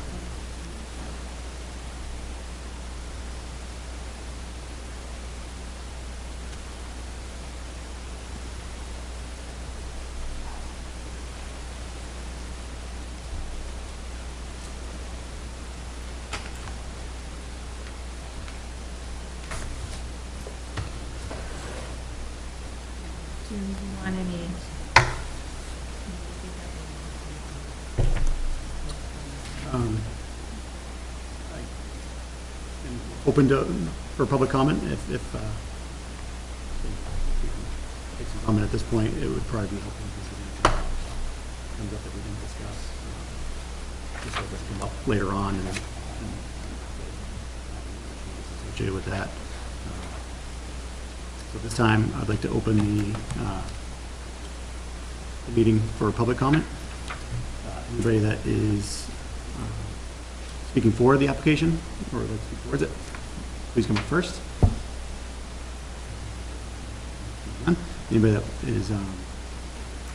Do you want any? I am open to, for public comment, if we can take some comment at this point, it would probably be helpful if this is anything that comes up that we didn't discuss. Just so it doesn't come up later on and associated with that. So this time, I'd like to open the meeting for public comment. Anybody that is speaking for the application or would like to speak towards it, please come up first. None. Anybody that is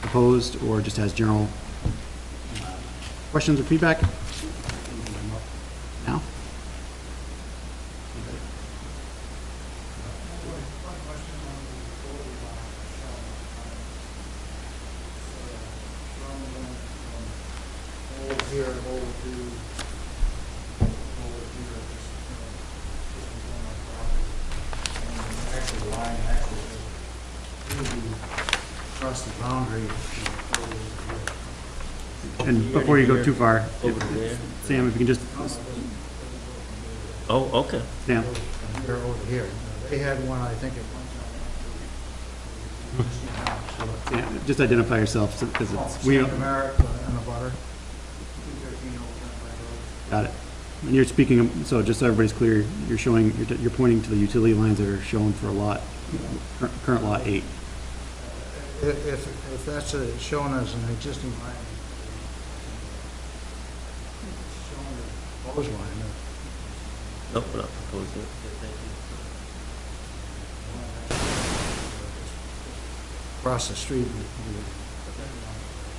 opposed or just has general questions or feedback? Now? Here, over to, just on my property. And actually, the line actually really across the boundary. And before you go too far, over there. Sam, if you can just, Oh, okay. Sam, They're over here. They had one, I think, at one time. Sam, just identify yourself, because it's, we, Sam Merrick and the butter. 213 Old Turnpike Road. got it. And you're speaking, so just so everybody's clear, you're showing, you're pointing to the utility lines that are shown for lot, current lot 8. If that's shown as an existing line, it's shown as a proposed line. Nope, we're not proposing it. Across the street.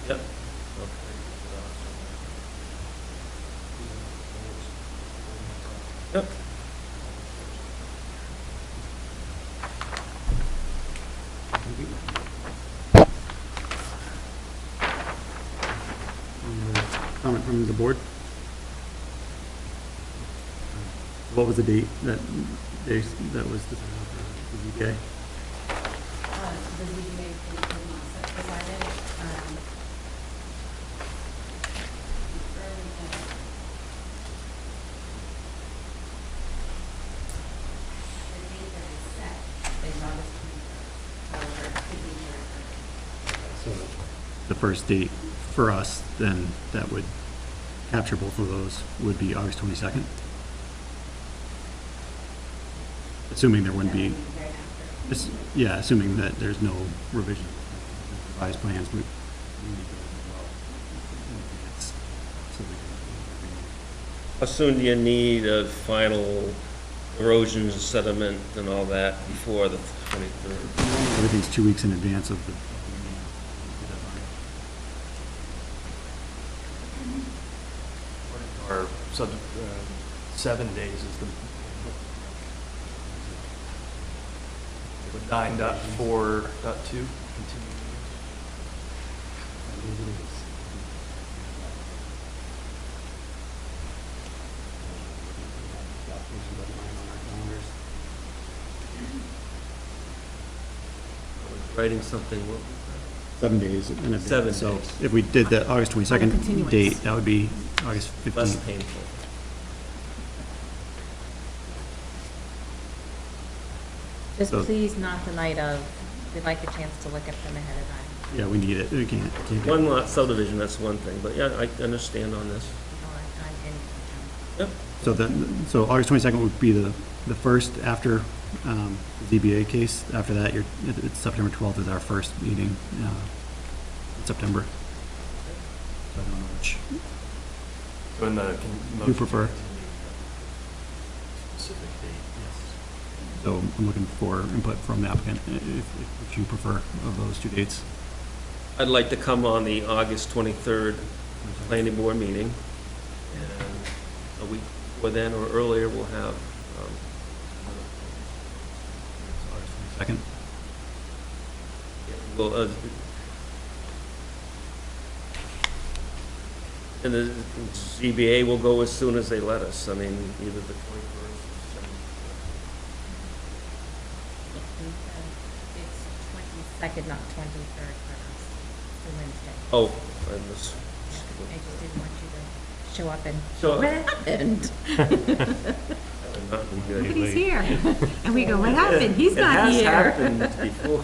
Yep. Yep. Comment from the board? What was the date that they, that was decided for the ZBA? The ZBA decided, early January. The date that is set is August 23rd. However, it could be January 3rd. The first date for us, then, that would capture both of those would be August 22nd? Assuming there wouldn't be, Right after. yeah, assuming that there's no revision, revised plans, we need those as well. in advance, so we can- How soon do you need a final erosion, sediment, and all that before the 23rd? Everything's 2 weeks in advance of the, 7 days is the. 9.4.2, continue. Writing something, 7 days in advance. 7 So days. if we did the August 22nd continuance. date, that would be August less 15th. painful. Just So- please not the night of, we'd like a chance to look at them ahead of time. Yeah, we need it. We can't do One it. lot subdivision, that's one thing, but yeah, I understand on this. On any- Yep. So so August 22nd would be the first after the ZBA case. After that, it's September 12th is our first meeting in September. So I don't know which So in the. you prefer. Specific date, yes. So I'm looking for input from the applicant if you prefer of those two dates. I'd like to come on the August 23rd planning board meeting, and a week before then or earlier, we'll have, Second. well, and the ZBA will go as soon as they let us, I mean, either the 21st or It's 22nd, not 23rd for us, the Wednesday. 23rd. Oh, I missed. I just didn't want you to show up and, So- what happened? Not good. Nobody's here. And we go, what happened? He's not It here. has happened before.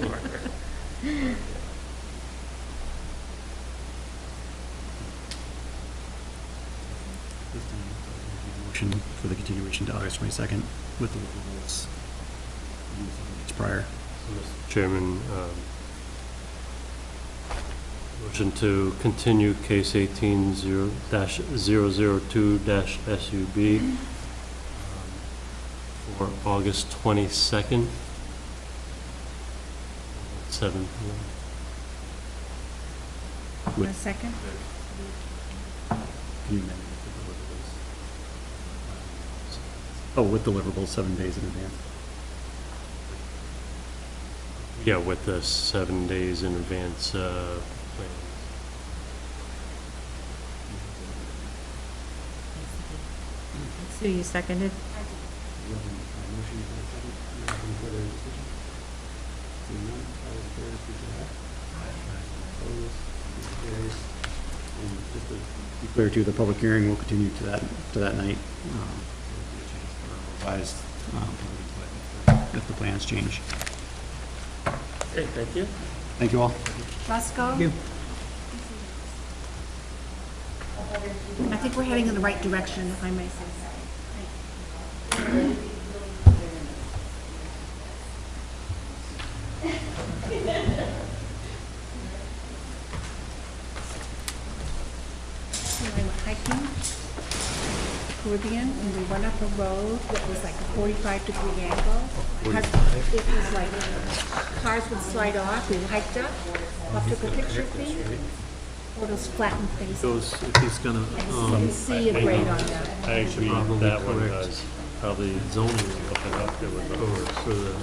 Motion for the continuation to August 22nd with the rules. It's prior. Mr. Chairman, motion to continue case 18-002-SUB for August 22nd, 7 p.m. With- A second? Can you amend it with deliverables? Oh, with deliverables 7 days in advance. Yeah, with the 7 days in advance plan. Sue, you seconded? Just to be clear too, the public hearing will continue to that night. Revised, if the plans change. Okay, thank you. Thank you all. Roscoe? Thank you. I think we're heading in the right direction, if I may say so. When I went hiking, Caribbean, and we went up a road that was like a 45-degree angle. It was like, cars would slide off, we hiked up, took a picture of me, or those flattened faces. Goes, if he's gonna, You can see a grade on that. I agree, Probably that one correct. does. Probably zoning looking up there with the for the,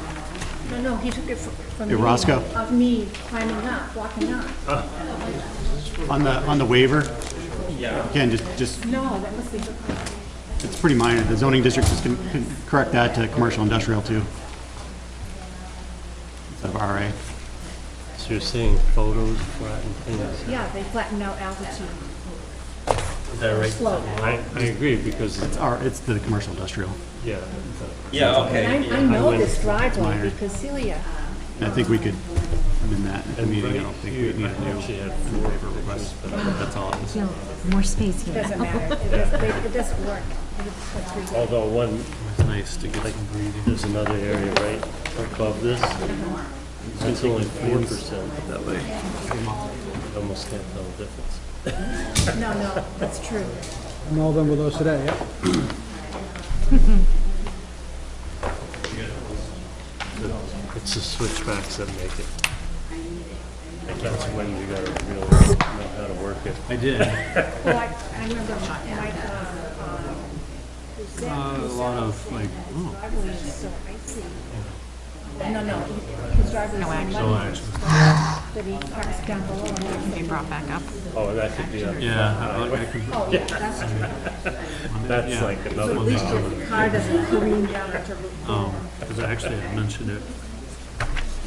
No, he took it from Hey, me, Roscoe? of me climbing up, walking up. On the waiver, again, just, No, that must be, it's pretty minor. The zoning district is can correct that to commercial industrial too. Instead of RA. So you're saying photos flatten things? yeah, they flatten out altitude. Is that right? Slope. I agree, because, It's the commercial industrial. yeah, Yeah, And okay. I know went- this driveway minor. because Celia, And I think we could amend that at the meeting. I don't think we here, need I a new actually had waiver request, but that's all. it is. Feel more space here. doesn't matter, it doesn't work. That's reason. although one, it's nice to get some breathing. there's another area right above this. It's only 4% that way. You almost can't tell the difference. No, that's true. And all done with those today, yeah? It's the switchbacks that make it. That's when you gotta really know how to work it. I did. Well, I remember Mike, Is that A lot of like, oh, driveway is so icy? No, his driveway is so action. no muddy action. that he parks down below and Can be brought back up. Oh, that could be, Yeah, I can, Oh, yeah, that's true. that's yeah. like So another at least problem. your car doesn't careen down into Route 4. because actually I mentioned it,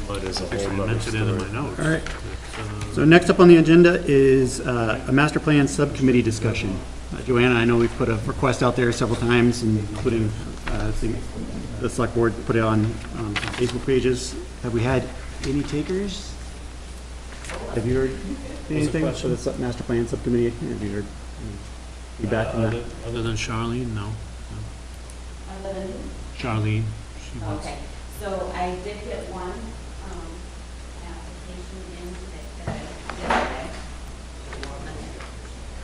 But it's a actually whole I nother mentioned it in story. my notes. All right. But, So next up on the agenda is a master plan subcommittee discussion. Joanna, I know we've put a request out there several times, including the select board put it on some Facebook pages. Have we had any takers? Have you heard anything for the master plan subcommittee? Have you heard any feedback from that? Other than Charlene, no. Other than, Charlene, she was, okay, so I did get one, application in that yesterday.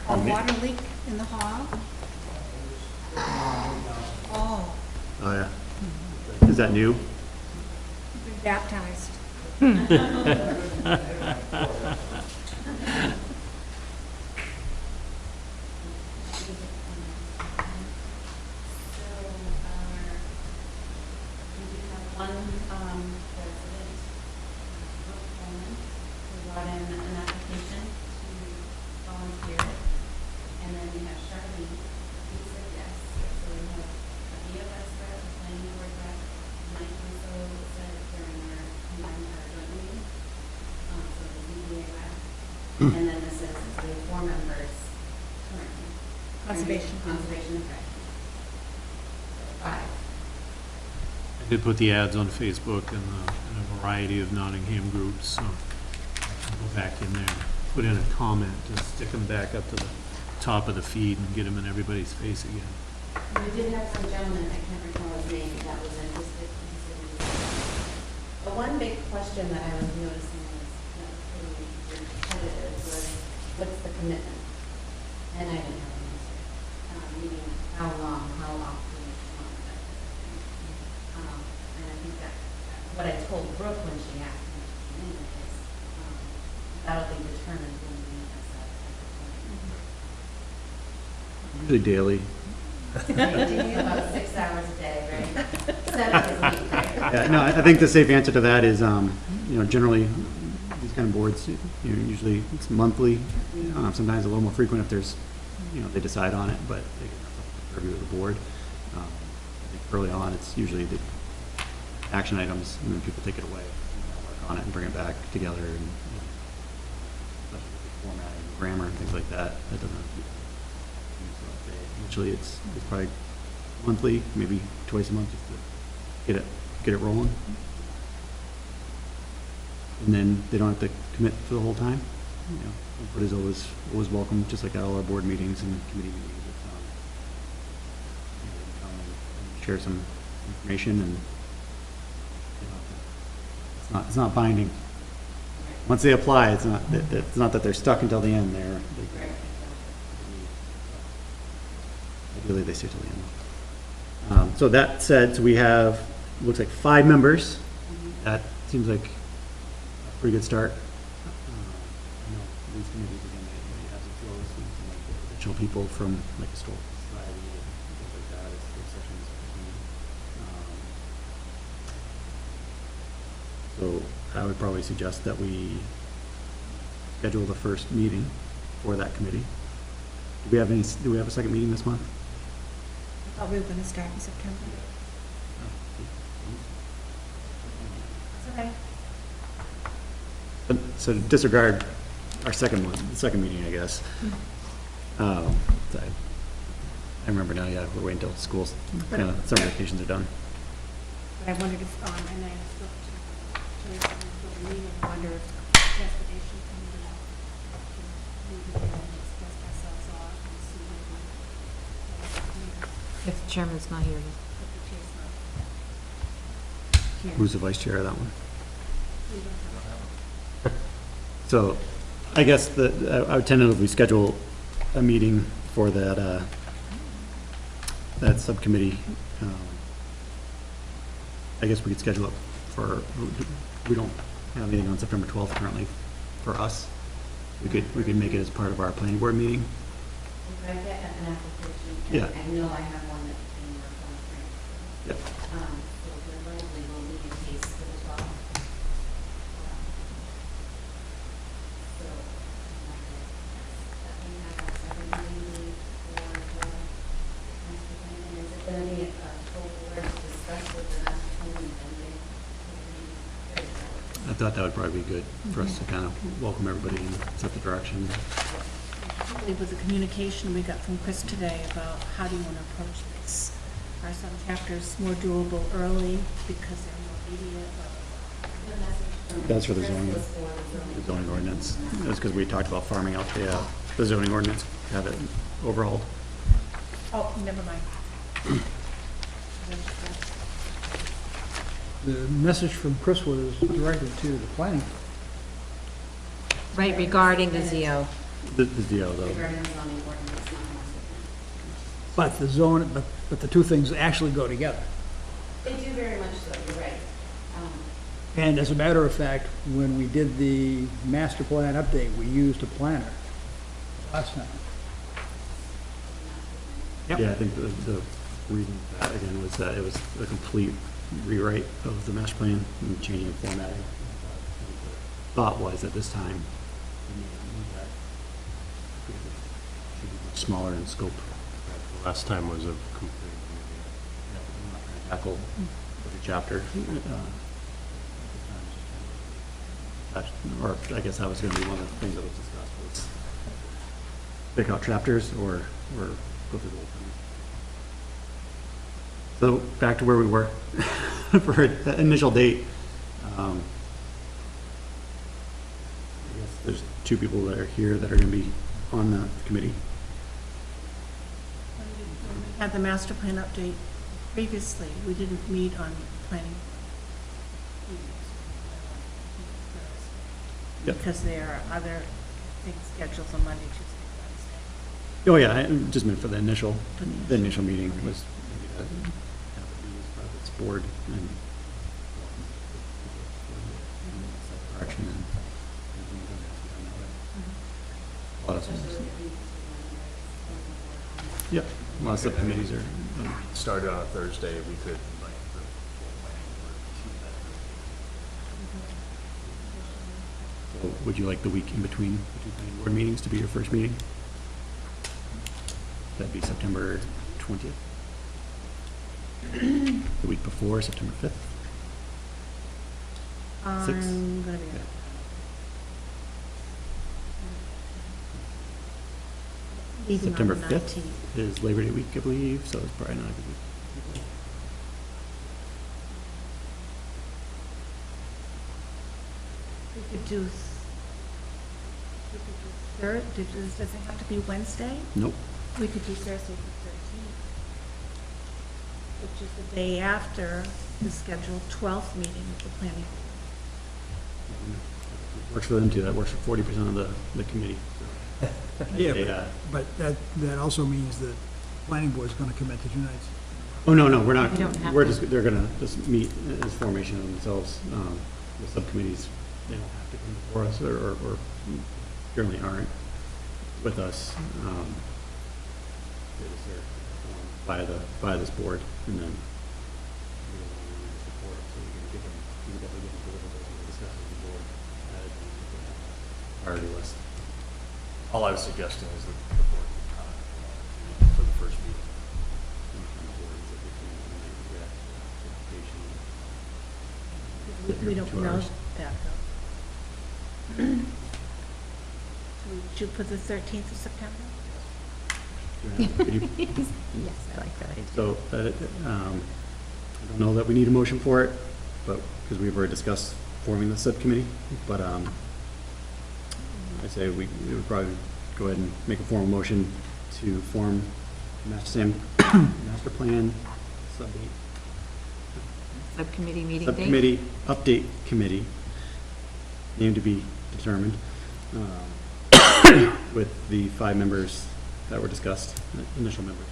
A water leak in the hall? Oh, Oh, yeah. Is that new? been baptized. So, we do have one, resident, Brooke Coleman, who brought in an application to volunteer. And then we have Charlene, who said yes. So we have a BFS rep, a planning board rep, Mike also said during our combined joint meeting. So the ZBA rep. And then this is, we have 4 members currently. Conservation. Conservation and Rec. 5. I did put the ads on Facebook and in a variety of Nottingham groups, so I'll go back in there, put in a comment, and stick them back up to the top of the feed and get them in everybody's face again. We did have some gentleman, I can't recall his name, that was interested in considering. But one big question that I was noticing was, that was pretty repetitive, was what's the commitment? And I didn't have an answer. Meaning, how long, how often, how long, that type of thing. And I think that, what I told Brooke when she asked me to come in is, that'll be determined when we meet us at that Usually daily. About 6 hours a day, right? 7 days a week, right? Yeah, no, I think the safe answer to that is, generally, these kind of boards, usually it's monthly, sometimes a little more frequent if there's, they decide on it, but they get the purview of the board. I think early on, it's usually the action items, and then people take it away, work on it and bring it back together, and especially formatting, grammar, and things like that. That doesn't have to be. Initially, it's probably monthly, maybe twice a month, just to get it rolling. And then they don't have to commit for the whole time. Input is always welcome, just like at all our board meetings and committee meetings. Come and share some information, and it's not binding. Once they apply, it's not that they're stuck until the end. Ideally, they stay till the end. So that said, so we have, looks like 5 members. That seems like a pretty good start. I know these committees, again, they have some flows, and some like additional people from like historical society and things like that. It's sessions. So I would probably suggest that we schedule the first meeting for that committee. Do we have a second meeting this month? I thought we were gonna start in September. It's okay. So disregard our second meeting, I guess. I remember now, yeah, we're waiting until school's, summer vacations are done. But I wondered if, and I spoke to Teresa before the meeting, I wonder if transportation committee can maybe express ourselves off and see maybe. If the chairman's not here. Put the chase on. Here. Who's the vice chair of that one? We don't have- So I guess I would tentatively schedule a meeting for that subcommittee. I guess we could schedule it we don't have anything on September 12th currently for us. We could make it as part of our planning board meeting. If I get an application, Yeah. and I know I have one that's being Yep. So there likely will be a case for the 12. So, that we have a second meeting for the master plan, and is it gonna be a full board to discuss with the master plan and then they? I thought that would probably be good for us to kind of welcome everybody and set the direction. Particularly with the communication we got from Chris today about how do you want to approach this? Are some chapters more doable early because they're more immediate? The message from That's for the Chris zoning, was for the the zoning ordinance. That's because we talked about farming out the zoning ordinance, have it overhauled. Oh, never mind. The message from Chris was directed to the planning. Right, regarding the ZO. The deal though. regarding the zoning ordinance, not master plan. But the zone, but the two things actually go together. They do very much so, you're right. And as a matter of fact, when we did the master plan update, we used a planner last time. Yep. Yeah, I think the reason for that again was that it was a complete rewrite of the master plan and changing the formatting. Thought was at this time, we need that. Should be much smaller in scope. Last time was a complete, Tackle every chapter. Or I guess that was gonna be one of the things that was discussed was pick out chapters or go through the whole thing. So back to where we were for the initial date. I guess there's two people that are here that are gonna be on the committee. When we had the master plan update previously, we didn't meet on planning. Yep. Because there are other things scheduled for Monday, Tuesday, Wednesday. Oh, yeah, I just meant for the initial meeting was have it be as part of its board and direction and a lot of things. Yep, a lot of subcommittees are, Started on a Thursday, we could, like, so would you like the week in between the two planning board meetings to be your first meeting? That'd be September 20th. The week before, September 5th. Six. I'm gonna be. Yeah. Leaving on September the 5th 19th. is Labor Day week, I believe, so it's probably not a good week. We could do, third, does it have to be Wednesday? Nope. We could do Thursday the 13th, which is the day after the scheduled 12th meeting of the planning. Works for them too, that works for 40% of the committee. Yeah, Yeah. but that also means that planning board's gonna commit to 2 nights. Oh, no, we're not, We don't have we're to. just, they're gonna just meet as formation of themselves. The subcommittees, they don't have to come before us or generally aren't with us. They just are by this board and then we don't want to support it, so we can give them, we can definitely get them deliverables and discuss with the board. Priority list. all I was suggesting is that the board would come for the first meeting. We don't 2 know hours. that, though. So would you put the 13th of September? Could you- Yes, I like that idea. So, I don't know that we need a motion for it, but, because we've already discussed forming the subcommittee, but, I'd say we would probably go ahead and make a formal motion to form master plan Subcommittee meeting date? subcommittee, update committee, name to be determined, with the 5 members that were discussed, initial members.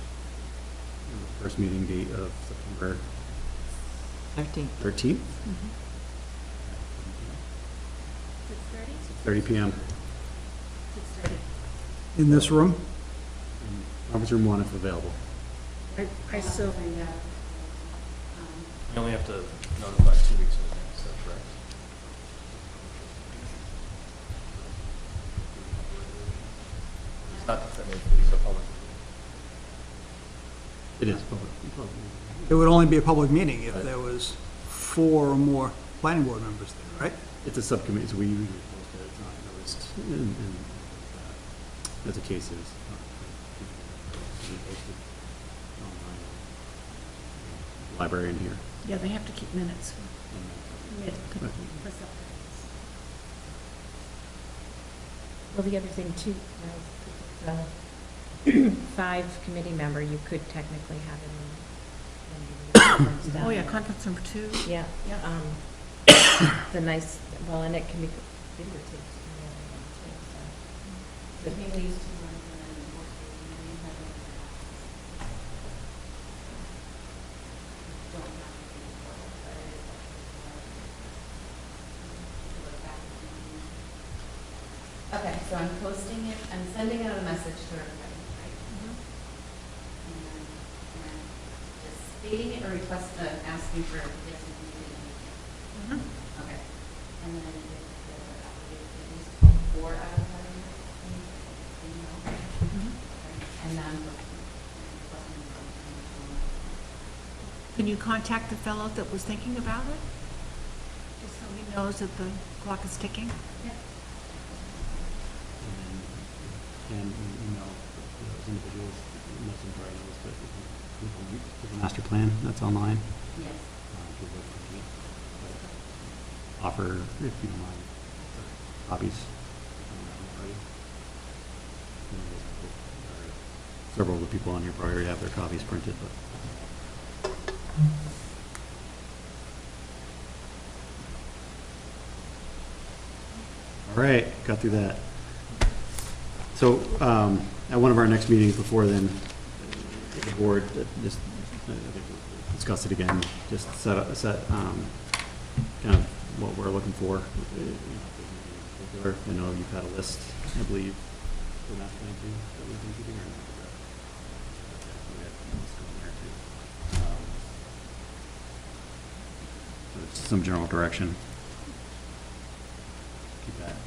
And the first meeting date of September 13th. 13th, 6:30? 30 PM. 6:30. In this room? Robert's room 1 if available. I still, You only have to notify 2 weeks in advance, is that correct? It's not, I mean, it's a public. It is public. It would only be a public meeting if there was 4 or more planning board members there, right? It's a subcommittee, so we usually post it, it's not noticed, and, as the case is. Library in here. Yeah, they have to keep minutes. Right. Well, the other thing too, now, 5 committee member, you could technically have it in. Oh, yeah, conference number 2. Yeah. Yeah. The nice, well, and it can be videotaped. But maybe use 2 months and then work with you, and you have it. Don't have to be important, but it is to look back. Okay, so I'm posting it, I'm sending out a message to everybody, right? And then just stating it or asking for yes and no. Okay. And then if the application is 4 out of 7, then no. And then. Can you contact the fellow that was thinking about it? Just so he knows that the clock is ticking? And email those individuals, most of them probably knows, but there's a master plan that's online. Yes. We're looking at offer, if you don't mind, copies. Several of the people on here probably already have their copies printed, but. All right, got through that. So, at one of our next meetings before then, the board just, I think we'll discuss it again, just set, kind of what we're looking for. I know you've had a list, I believe, for that plan too, that we've been keeping, or not? We had a list on there too. So it's some general direction.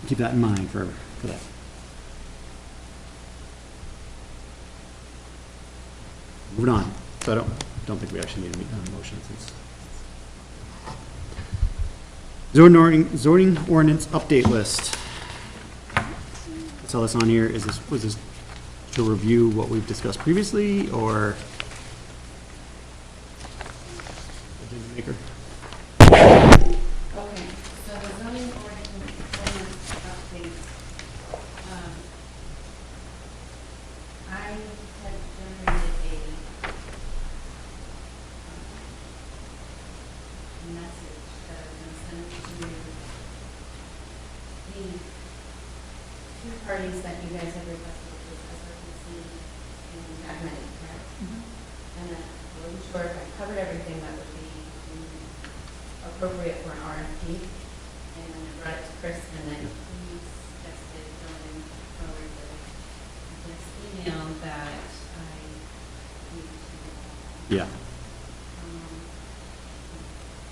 Keep that in mind for that. Moving on. So I don't think we actually need a motion since. Zoning ordinance update list. I saw this on here. Was this to review what we've discussed previously, or? Agenda maker? Okay, so the zoning ordinance update, I had generated a message that I was going to send to the 2 parties that you guys have requested, which is SRPC and Agmedi, correct? And then, I wasn't sure if I covered everything that would be appropriate for an RFP, and then I brought it to Chris, and then he suggested going forward with this email that I need to, Yeah.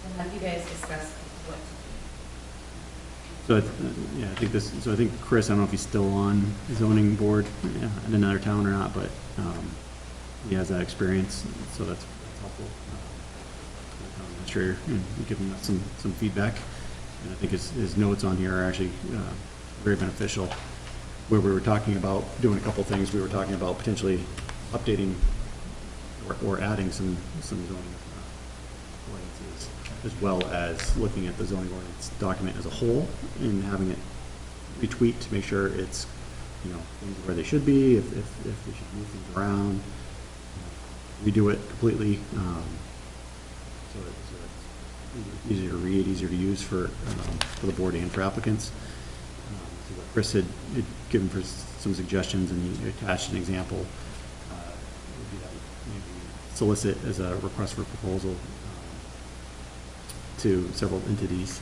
and have you guys discuss what to So, yeah, I think Chris, I don't know if he's still on the zoning board in another town or not, but he has that experience, so that's helpful. I'm sure giving us some feedback, and I think his notes on here are actually very beneficial. Where we were talking about doing a couple things, we were talking about potentially updating or adding some zoning ordinances, as well as looking at the zoning ordinance document as a whole and having it retweaked to make sure it's, things are where they should be, if they should move things around, redo it completely, so it's easier to read, easier to use for the board and for applicants. So what Chris had given for some suggestions, and he attached an example, would be that maybe solicit as a request for proposal to several entities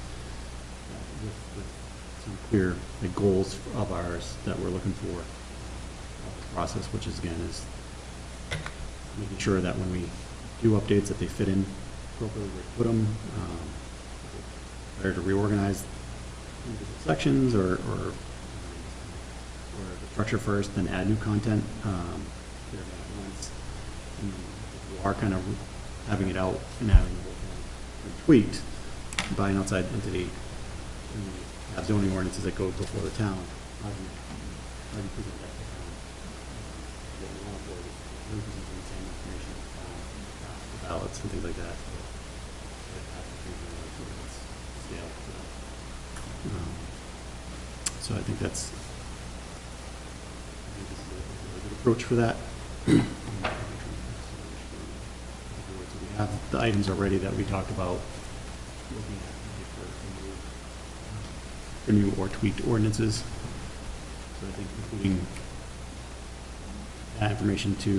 with some clear goals of ours that we're looking for of this process, which is, again, is making sure that when we do updates, that they fit in appropriately where to put them. Better to reorganize into sections or the structure first, then add new content. There at once. And if you are kind of having it out and having the whole thing tweaked by an outside entity, and you have zoning ordinances that go before the town. How do you present that to the town? What you want for it, you're presenting the same information to the town, the ballots and things like that. So it has to be really sort of scale to them. So I think this is a really good approach for that. So we have the items already that we talked about looking at for new or tweaked ordinances. So I think including that information to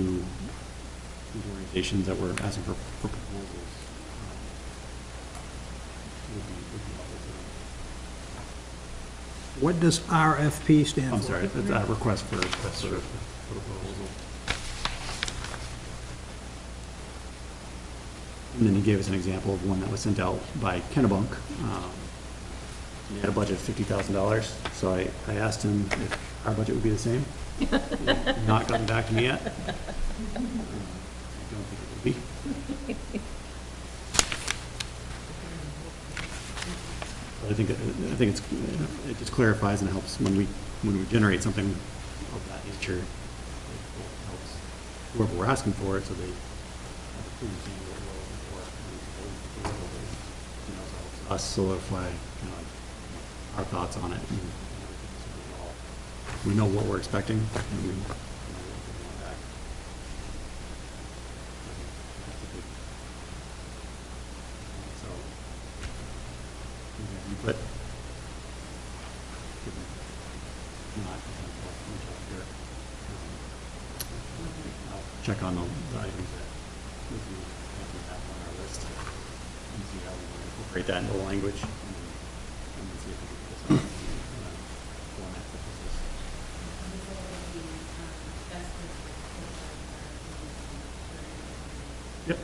these organizations that were asking for proposals would be helpful to them. What does RFP stand for? I'm sorry, that's a request for proposal. And then he gave us an example of one that was sent out by Kennebunk. He had a budget of $50,000, so I asked him if our budget would be the same. He's not gotten back to me yet. I don't think it will be. But I think it just clarifies and helps when we generate something of that nature. It helps whoever we're asking for it, so they have a clue what we're looking for. You know, so it helps us solidify, like, our thoughts on it. And we know what we're expecting, and we know what we want back. So, but I'll check on the items that we have on our list and see how we want to incorporate that into the language. And then see if we can put some format that this is. Yep.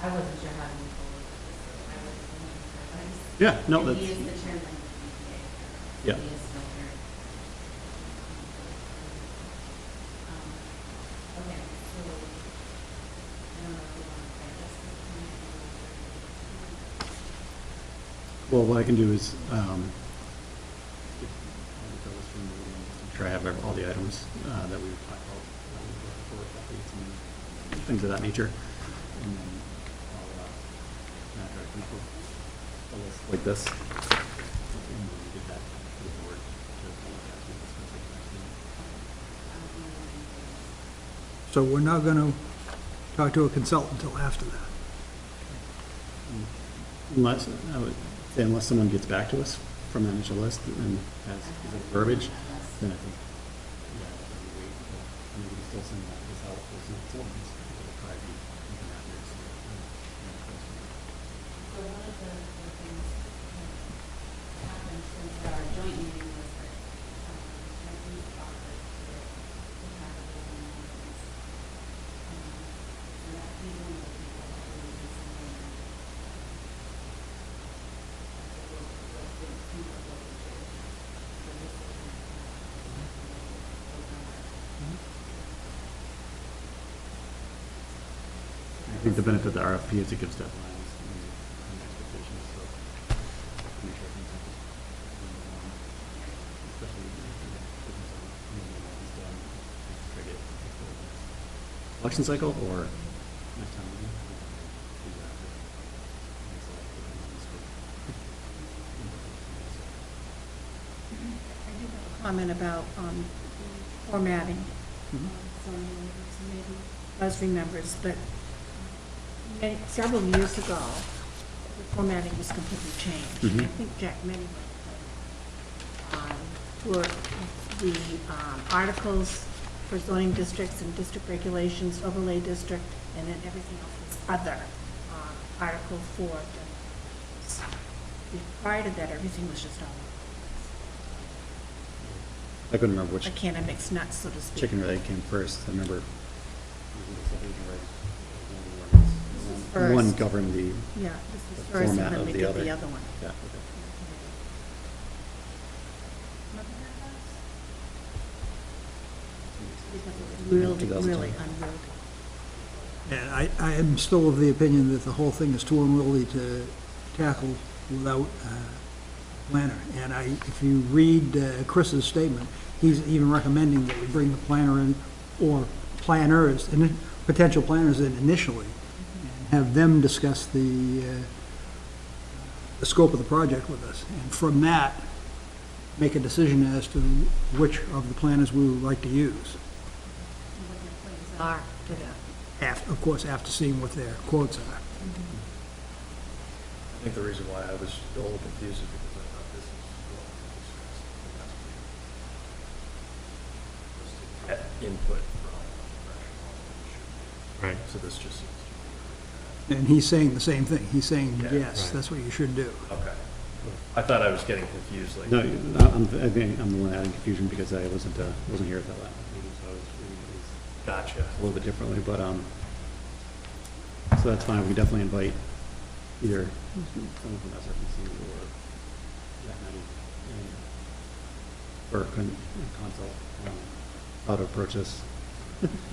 I wasn't sure how to move forward with this, so I wasn't. Yeah, no, And that's. he is the chairman of the PBA. Yeah. He is still here. Okay, so, I don't know if you want to digest this. Well, what I can do is, make sure I have all the items that we talked about, for updates and things of that nature. And then I'll try to come up with a list like this. And then get that to the board to look at and discuss it next meeting. So we're not gonna talk to a consultant until after that. Unless, I would say unless someone gets back to us from that initial list and has verbiage, then I think, yeah, we wait until, I mean, we can still send this out as an ordinance. It'll probably be in that next, So one of the things that happened since our joint meeting was that, I do offer to have a building ordinance. And that be one of the people that really do something. I think the benefit of the RFP is it gives deadlines and expectations, so make sure things happen. Especially if it's done, try to get before the next election cycle or next time. I do have a comment about formatting. So maybe Buzz remembers, but several years ago, the formatting was completely changed. Mhm. I think Jack Many were the articles for zoning districts and district regulations, overlay district, and then everything else was other, Article 4. Prior to that, everything was just all, I couldn't remember which I can't mix nuts, so to speak. chicken or egg came first. I remember First. One governed the, Yeah, this is The first, and format then of we the did other. the other one. yeah, Really, 2010. really unwieldy. And I am still of the opinion that the whole thing is too unwieldy to tackle without a planner. And if you read Chris's statement, he's even recommending that we bring the planner in, or planners, and potential planners in initially, and have them discuss the scope of the project with us. And from that, make a decision as to which of the planners we would like to use. Are, Of course, after seeing what their quotes are. I think the reason why I was a little confused is because I thought this is what we discussed last week. Input from Right. So this just seems And he's saying the same thing. He's saying, Yeah, yes, right. that's what you should do. to be, okay. I thought I was getting confused, like. no, I think I'm the one adding confusion because I wasn't here at that last meeting, so I was reading these Gotcha. a little bit differently, but, so that's fine, we definitely invite either someone from SRPC or that many, or consult, how to approach this,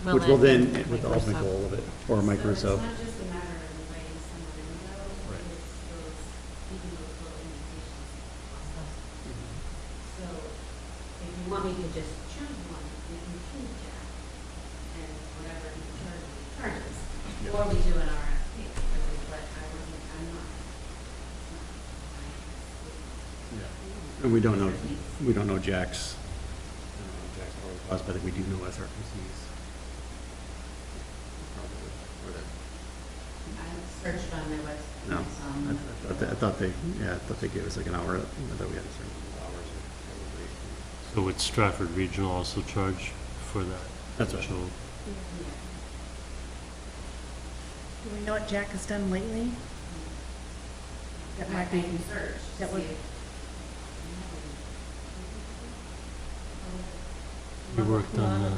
which will then, with the ultimate goal of it, or Mike Russo. So it's not just a matter of inviting someone in though, Right. it's those, even those little invitations process. So if you want me to just choose one, you can choose Jack and whatever he charges. Or we do an RFP, really, but I'm not. And we don't know Jack's probably cost, but I think we do know SRPC's. Probably, or that- I searched on their website. No, um, I thought they gave us like an hour, I thought we had a certain number of hours. Or So would Stratford Regional also charge for that? That's right. initial- Do we know what Jack has done lately? That might be, I can search. that would- see if- We worked on,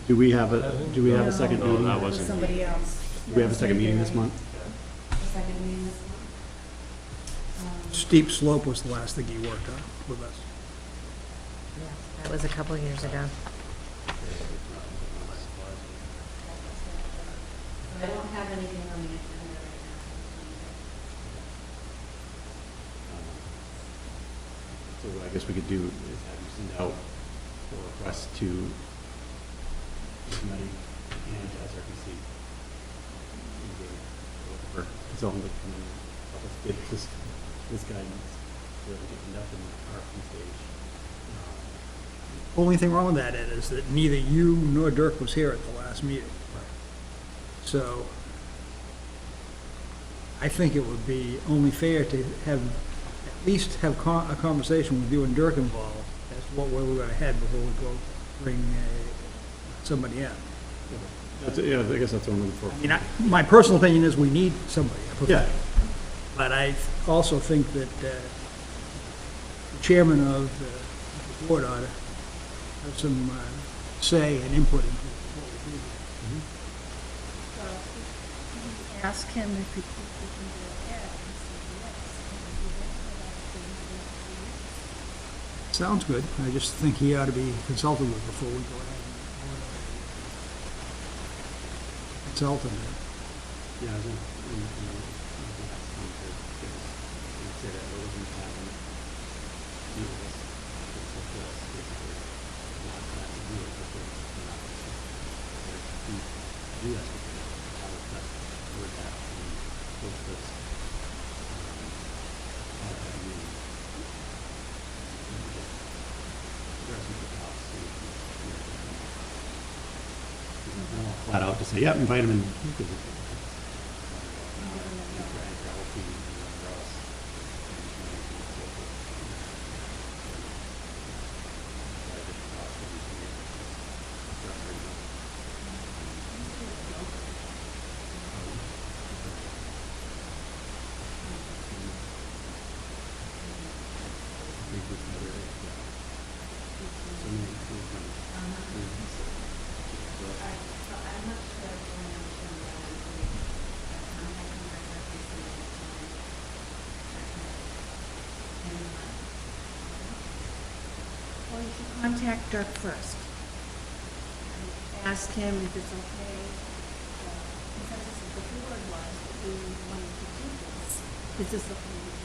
Do we have a second No, meeting? that it was wasn't somebody else. Do we have a second meeting this month? The second meeting this month. Steep Slope was the last thing he worked on with us. that was a couple years ago. So I don't have anything on the agenda right So what I guess we could do is have you send out a request to the committee and to SRPC. Or someone to come in and help us get this guidance so that we can conduct an RFP stage. Only thing wrong with that, Ed, is that neither you nor Dirk was here at the last meeting. So I think it would be only fair to have, at least have a conversation with you and Dirk involved as to what way we're gonna head before we go bring somebody in. Yeah, I guess that's what I'm looking for. I mean, my personal opinion is we need somebody. Yeah. But I also think that the chairman of the board ought to have some say and input into what we do. Ask him if he can go ahead and say yes. Sounds good. I just think he ought to be consulted with before we go ahead and consult him. Yeah, I think, I think that's something to give us, say that we're looking to have them do this, basically, not that to do it, but do that, how that's word that, and post this. Flat out to say, yeah, invite them in. So contact Dirk first. Ask him if it's okay. Because this is the board was, that we wanted to do this. Is this okay with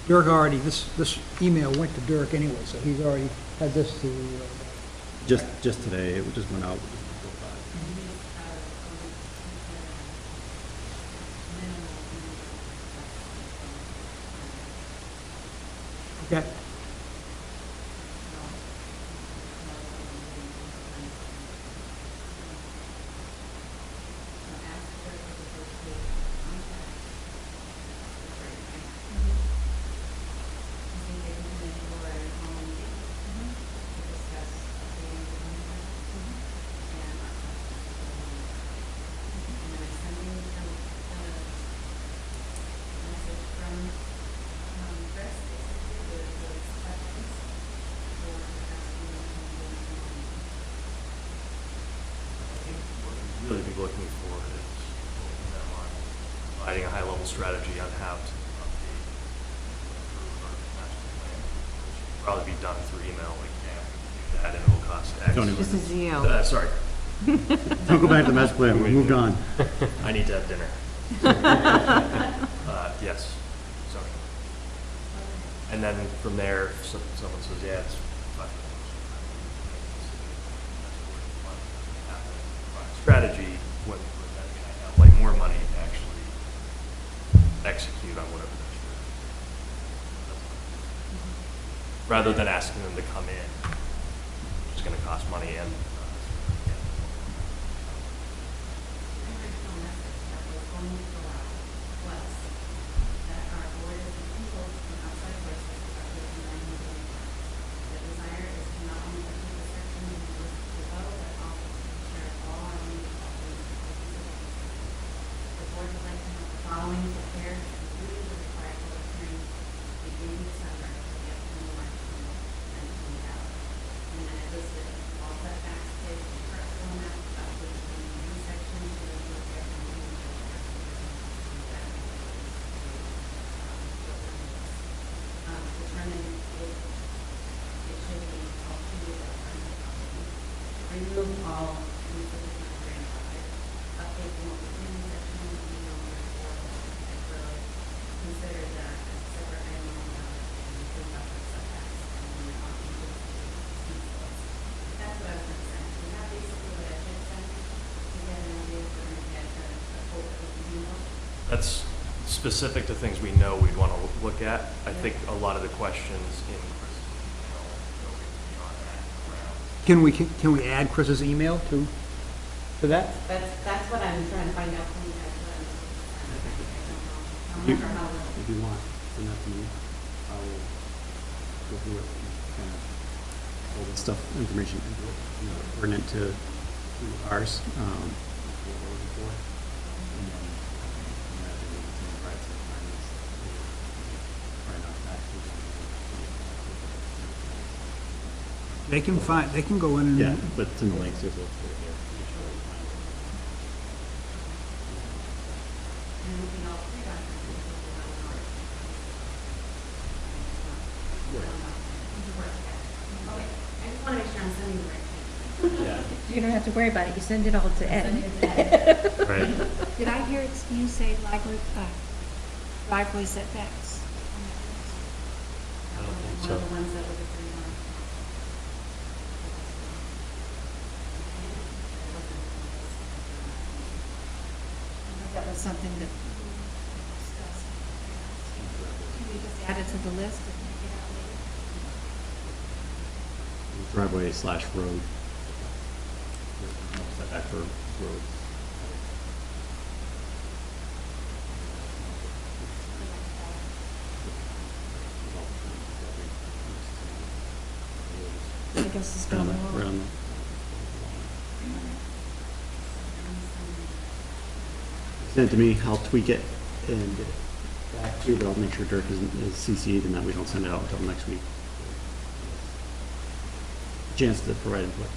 you? Dirk already, this email went to Dirk anyway, so he's already had this to, Just today, it just went out. okay. Really be looking for is them on providing a high-level strategy on how to update our master plan, which will probably be done through email, like, yeah, we can do that, and it'll cost X. Don't even- This is you. Sorry, Don't go back to the master plan, we moved on. I need to have dinner. Yes, sorry. And then from there, if someone says, yeah, it's $5. Strategy, when then can I have like more money to actually execute on whatever they're doing. Rather than asking them to come in, which is gonna cost money and. original message that was going to go out was that our board is people from outside voices are taking on new impact. The desire is to not only complete the search and review as well, but also to share all our new options. The board would like to have the following prepared to conclude the required public hearing beginning December for the upcoming March 2020 ballot. And then it listed all setbacks, kids, parcel map, updates in the new section to the new determine if it should be all treated as remove all insufficient grandfather, update the multi-family section, be no more road, consider that as a separate item on the ballot and improve buffer setbacks and then option to that's what I was gonna send. Is that basically what I should send? To get an idea if we're gonna get a quote that we can email? That's specific to things we know we'd want to look at. I think a lot of the questions in Chris's email go beyond that around. Can we add Chris's email to that? That's what I'm trying to find out from you guys. What I'm You- not sure how. If you want, send that to me. I will go through it and kind of all the stuff, information, bring it to ours. What we're looking for. And then, I think we can provide some findings, right off that. They can go in and. Yeah, but it's in the links, there's a. Moving all three documents into one article. Okay, I just want to make sure I'm sending the right thing. Yeah. You don't have to worry about it, you send it all to Ed. Right. Did I hear you say driveway setbacks? I don't think One so. of the ones that was agreed on. That was something that we discussed. Can we just add it to the list and make it out later? Driveway slash road. Setback for roads. I guess it's Right on going the- on. right on the- Send it to me, I'll tweak it and get it back to you, but I'll make sure Dirk is CC'd and that we don't send it out until next week. Chance to provide input.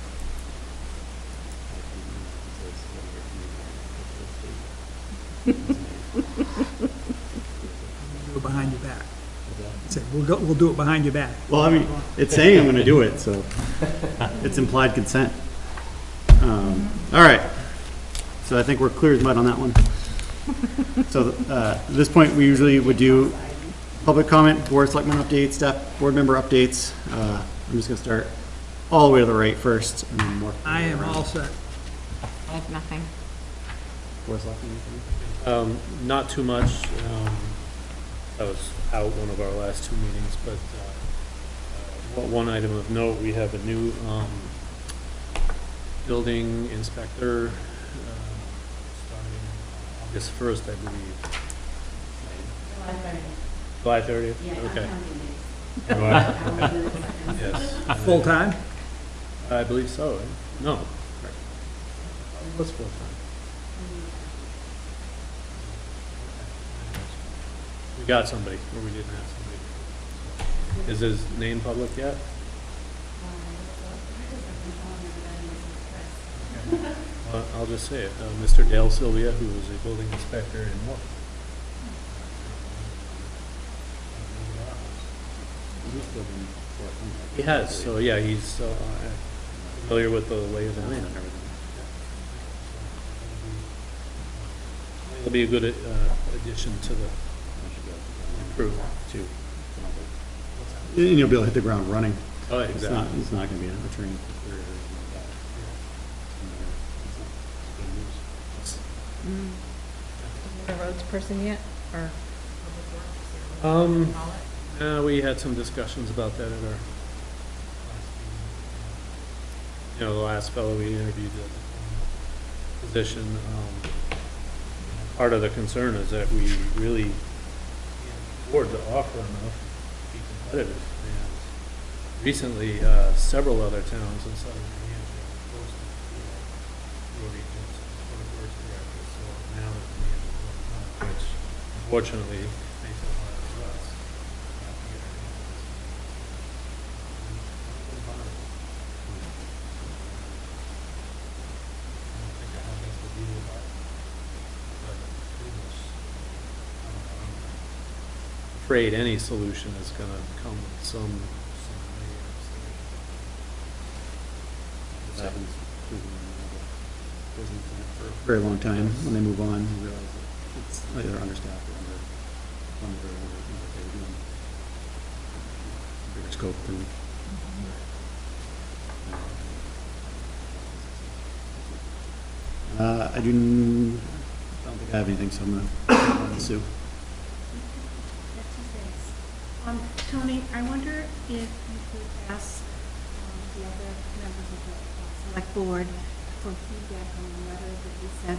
Go behind your back. Say, we'll do it behind your back. Well, I mean, it's saying I'm gonna do it, so it's implied consent. All right, so I think we're clear as mud on that one. So, at this point, we usually would do public comment, board selectmen updates, staff, board member updates. I'm just gonna start all the way to the right first, and then work. I am all set. I have nothing. Board selectmen, anything? Not too much. I was out one of our last two meetings, but one item of note, we have a new building inspector starting August 1st, I believe. July 30th? Okay. You are? Yes. Full-time? I believe so. No. What's full-time? We got somebody, or we didn't have somebody. Is his name public yet? I'll just say it. Mr. Dale Sylvia, who is a building inspector in Norfolk. He has, so yeah, he's familiar with the lay of the land and everything. It'll be a good addition to the crew, too. And you'll be able to hit the ground running. Oh, It's not gonna be a training. The roads person yet, or? We had some discussions about that at our last meeting. The last fellow we interviewed at the position, part of the concern is that we really can't afford to offer enough to be competitive. And recently, several other towns in southern New Hampshire have posted for road agents, public works directors, so now that the end is up, which unfortunately makes it hard for us. To get our hands. I don't think I have enough to deal about it, but pretty much, I'm afraid any solution is gonna come with some layers. This happens to business for a very long time. When they move on, you realize that it's either understaffed or underfunded or whatever. They're doing bigger scope than. I don't think I have anything, so I'm gonna Sue. Tony, I wonder if you could ask the other members of the select board for feedback on the letter that we sent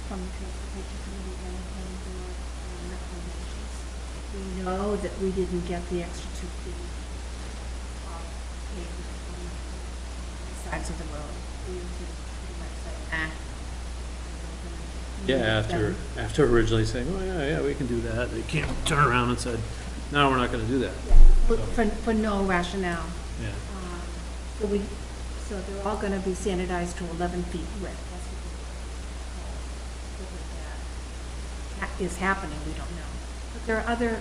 from the transportation committee and the planning board recommendations. We know that we didn't get the extra 2 feet of pavement on the sides of the road. We just pretty much said, Yeah, after originally saying, oh, yeah, we can do that, they can't turn around and said, no, we're not gonna do that. For no rationale. Yeah. So they're all gonna be standardized to 11 feet width. That's what that is happening, we don't know. But there are other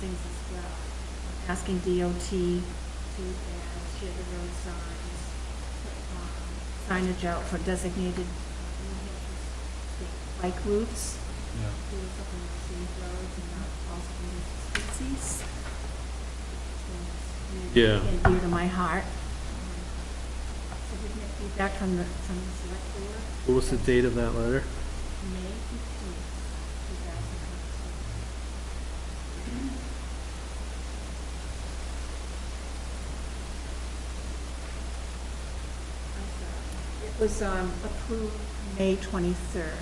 things as well. Asking DOT to add share the road signs, signage out for designated bike routes. Those up on the scenic roads and not also species. Yeah. And dear to my heart. So we get feedback from the select board. What was the date of that letter? May 15th, 2017. It was approved May 23rd.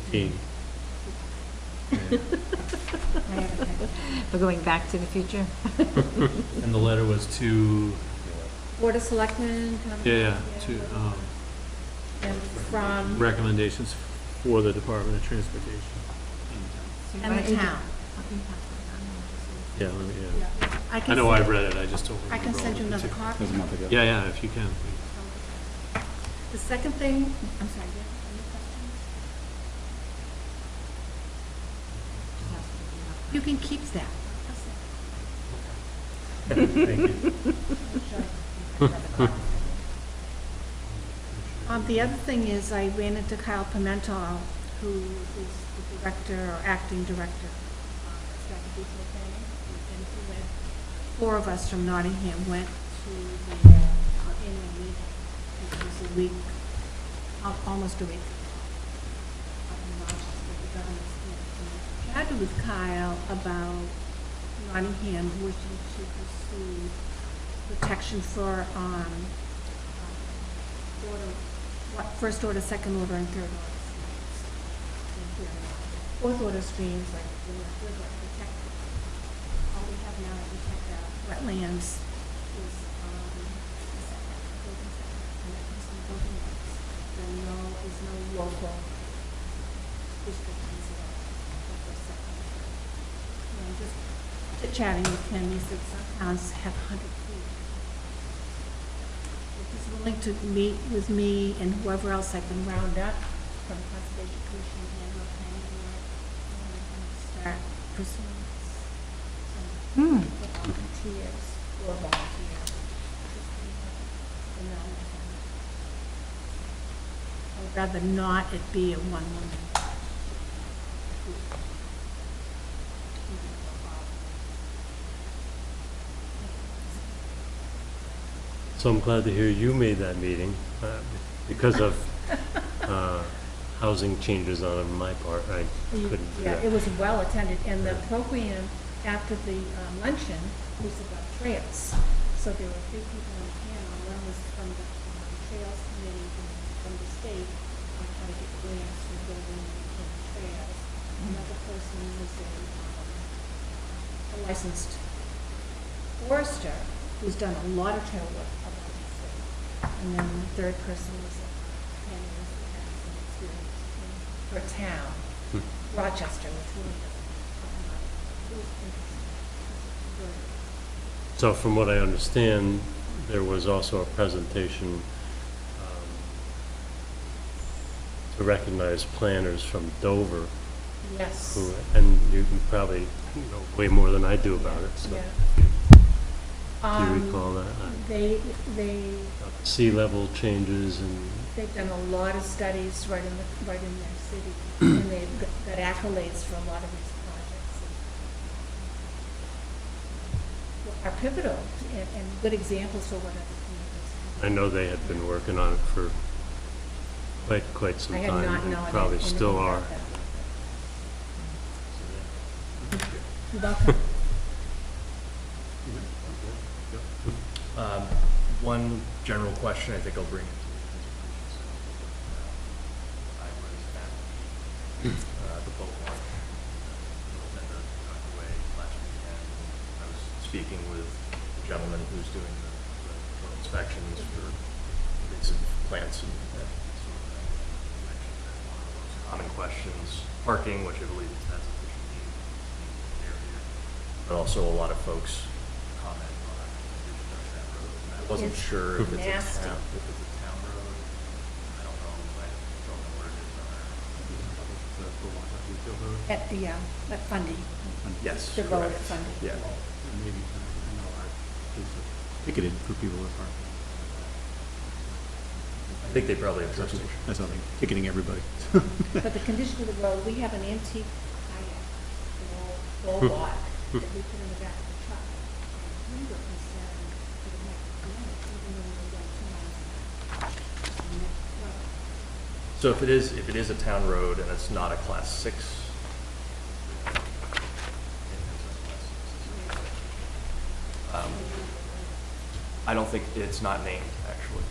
18. We're going back to the future? And the letter was to, Board of Selectmen. to, And from, recommendations for the Department of Transportation. and the town. Yeah, let me, yeah. I I know I've read it, I just don't I remember. can all send of you it. another copy. That was a month ago. Yeah, if you can, please. The second thing, I'm sorry, do you have any questions? You can keep that. The other thing is I ran into Kyle Pimentel, who is the director or acting director of Stratford Regional Planning. And he went, 4 of us from Nottingham went to the annual meeting, which was a week, almost a week. Up in Rochester, the governor's meeting. I chatted with Kyle about Nottingham wishing to pursue protection for first order, second order, and third order streams. Fourth order streams, like we're protected. All we have now to protect our wetlands is building setbacks, and that comes from building regs. There's no local restrictions at all. Just chit-chatting with him, he said some towns have 100 feet. If he's willing to meet with me and whoever else I can round up from Conservation Commission and or planning board, and start pursuing some volunteers or volunteers. I would rather not it be a one-woman group. So I'm glad to hear you made that meeting, because of housing changes on my part, I couldn't do Yeah, that. it was well attended, and the program after the luncheon was about trails. So there were 3 people on the panel. One was from the Trails Committee from the state on how to get grants for building and trails. Another person was a licensed forester who's done a lot of trail work around the city. And then the third person was a candidate who had some experience for a town, Rochester, which really doesn't. It was interesting. Very So from what I understand, there was also a presentation to recognize planners from Dover, Yes. who, and you probably know way more than I do about it, so. Yeah. Do you recall that? They, Sea level changes and, they've done a lot of studies right in their city, and they've got accolades for a lot of these projects. Are pivotal and good examples for what other communities I know they had been working on it for quite some I time. had not and known. Probably still are. You're welcome. One general question I think I'll bring into the I was at the boat launch at the Tuckaway last weekend. I was speaking with the gentleman who's doing the inspections for invasive plants and sort of mentioned that one of those common questions, parking, which I believe is that's officially area, but also a lot of folks comment on the condition of that road. And I wasn't It's sure if it's nasty. a town road. I don't know, I don't know what it is on there. At the, at Fundy, Yes. the road correct. at Fundy. Yeah. Maybe, ticketed for people that park. I think they probably have jurisdiction. That's nothing, ticketing everybody. But the condition of the road, we have an antique kayak, an old lot that we put in the back of the truck. And we were concerned that it might damage even though we were going 2 miles an hour. So if it is a town road and it's not a class 6. I don't think it's not named, actually.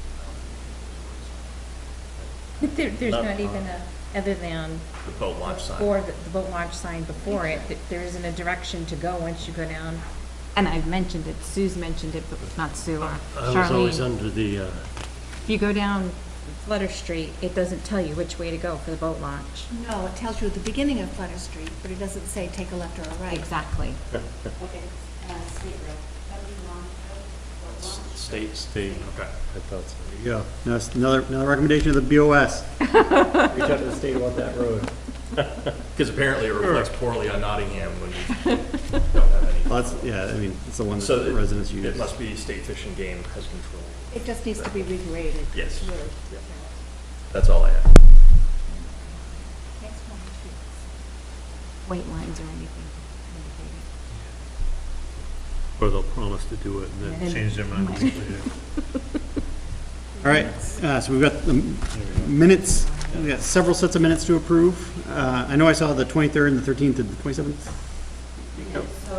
There's not even a, other than, The boat launch sign. or the boat launch sign before it, there isn't a direction to go once you go down. And I've mentioned it, Sue's mentioned it, but not Sue, I was always Charlene. under the, If you go down Flutter Street, it doesn't tell you which way to go for the boat launch. No, it tells you at the beginning of Flutter Street, but it doesn't say take a left or a right. Exactly. Okay, State Road. That would be long, state, Okay. I thought so. There you go. That's another recommendation of the BOS. Reach out to the state about that road. Because apparently it reflects poorly on Nottingham when we don't have any. Well, that's, yeah, I mean, it's the one that So the residents use. it must be State Fish and Game has control. It just needs to be regraded. Yes. Really. Yeah. That's all I have. Next one, please. White lines or anything. Or they'll promise to do it and then change their mind a week later. All right, so we've got the minutes, we got several sets of minutes to approve. I know I saw the 23rd and the 13th and the 27th. So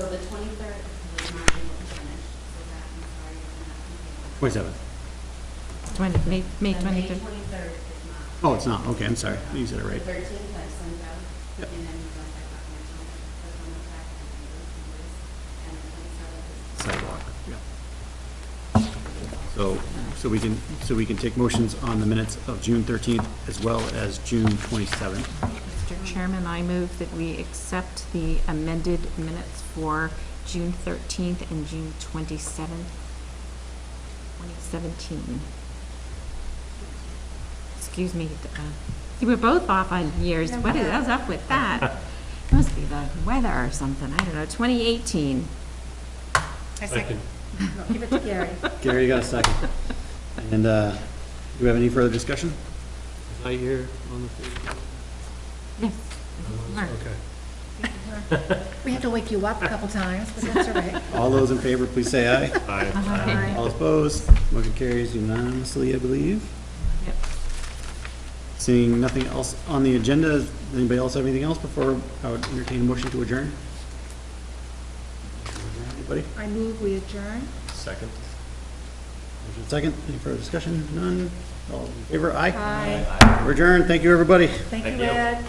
the 23rd was mine was finished, so that, I'm sorry, you're gonna have to. 27th. May May 23rd. 23rd is not. Oh, it's not, okay, I'm sorry, you said it The right. 13th I sent out, Yep. and then you guys I got my phone, that's on the back, and the 27th is. Sidewalk, yeah. So we can take motions on the minutes of June 13th as well as June 27th. Mr. Chairman, I move that we accept the amended minutes for June 13th and June 27th, 2017. Excuse me, you were both off on years. What is up with that? Must be the weather or something. I don't know, 2018. I second. No, give it to Gary. Gary, you got a second. And do we have any further discussion? Is I here on the Facebook? Yes. Mark. Okay. We had to wake you up a couple times, but that's all right. All those in favor, please say aye. Aye. All opposed, motion carries unanimously, I believe. Yep. Seeing nothing else on the agenda, does anybody else have anything else before I would entertain a motion to adjourn? Anybody? I move we adjourn. Second? Motion second, any further discussion? None? All in favor? Aye. Aye. We're adjourned, thank you, everybody. Thank you, Thank you. Ed.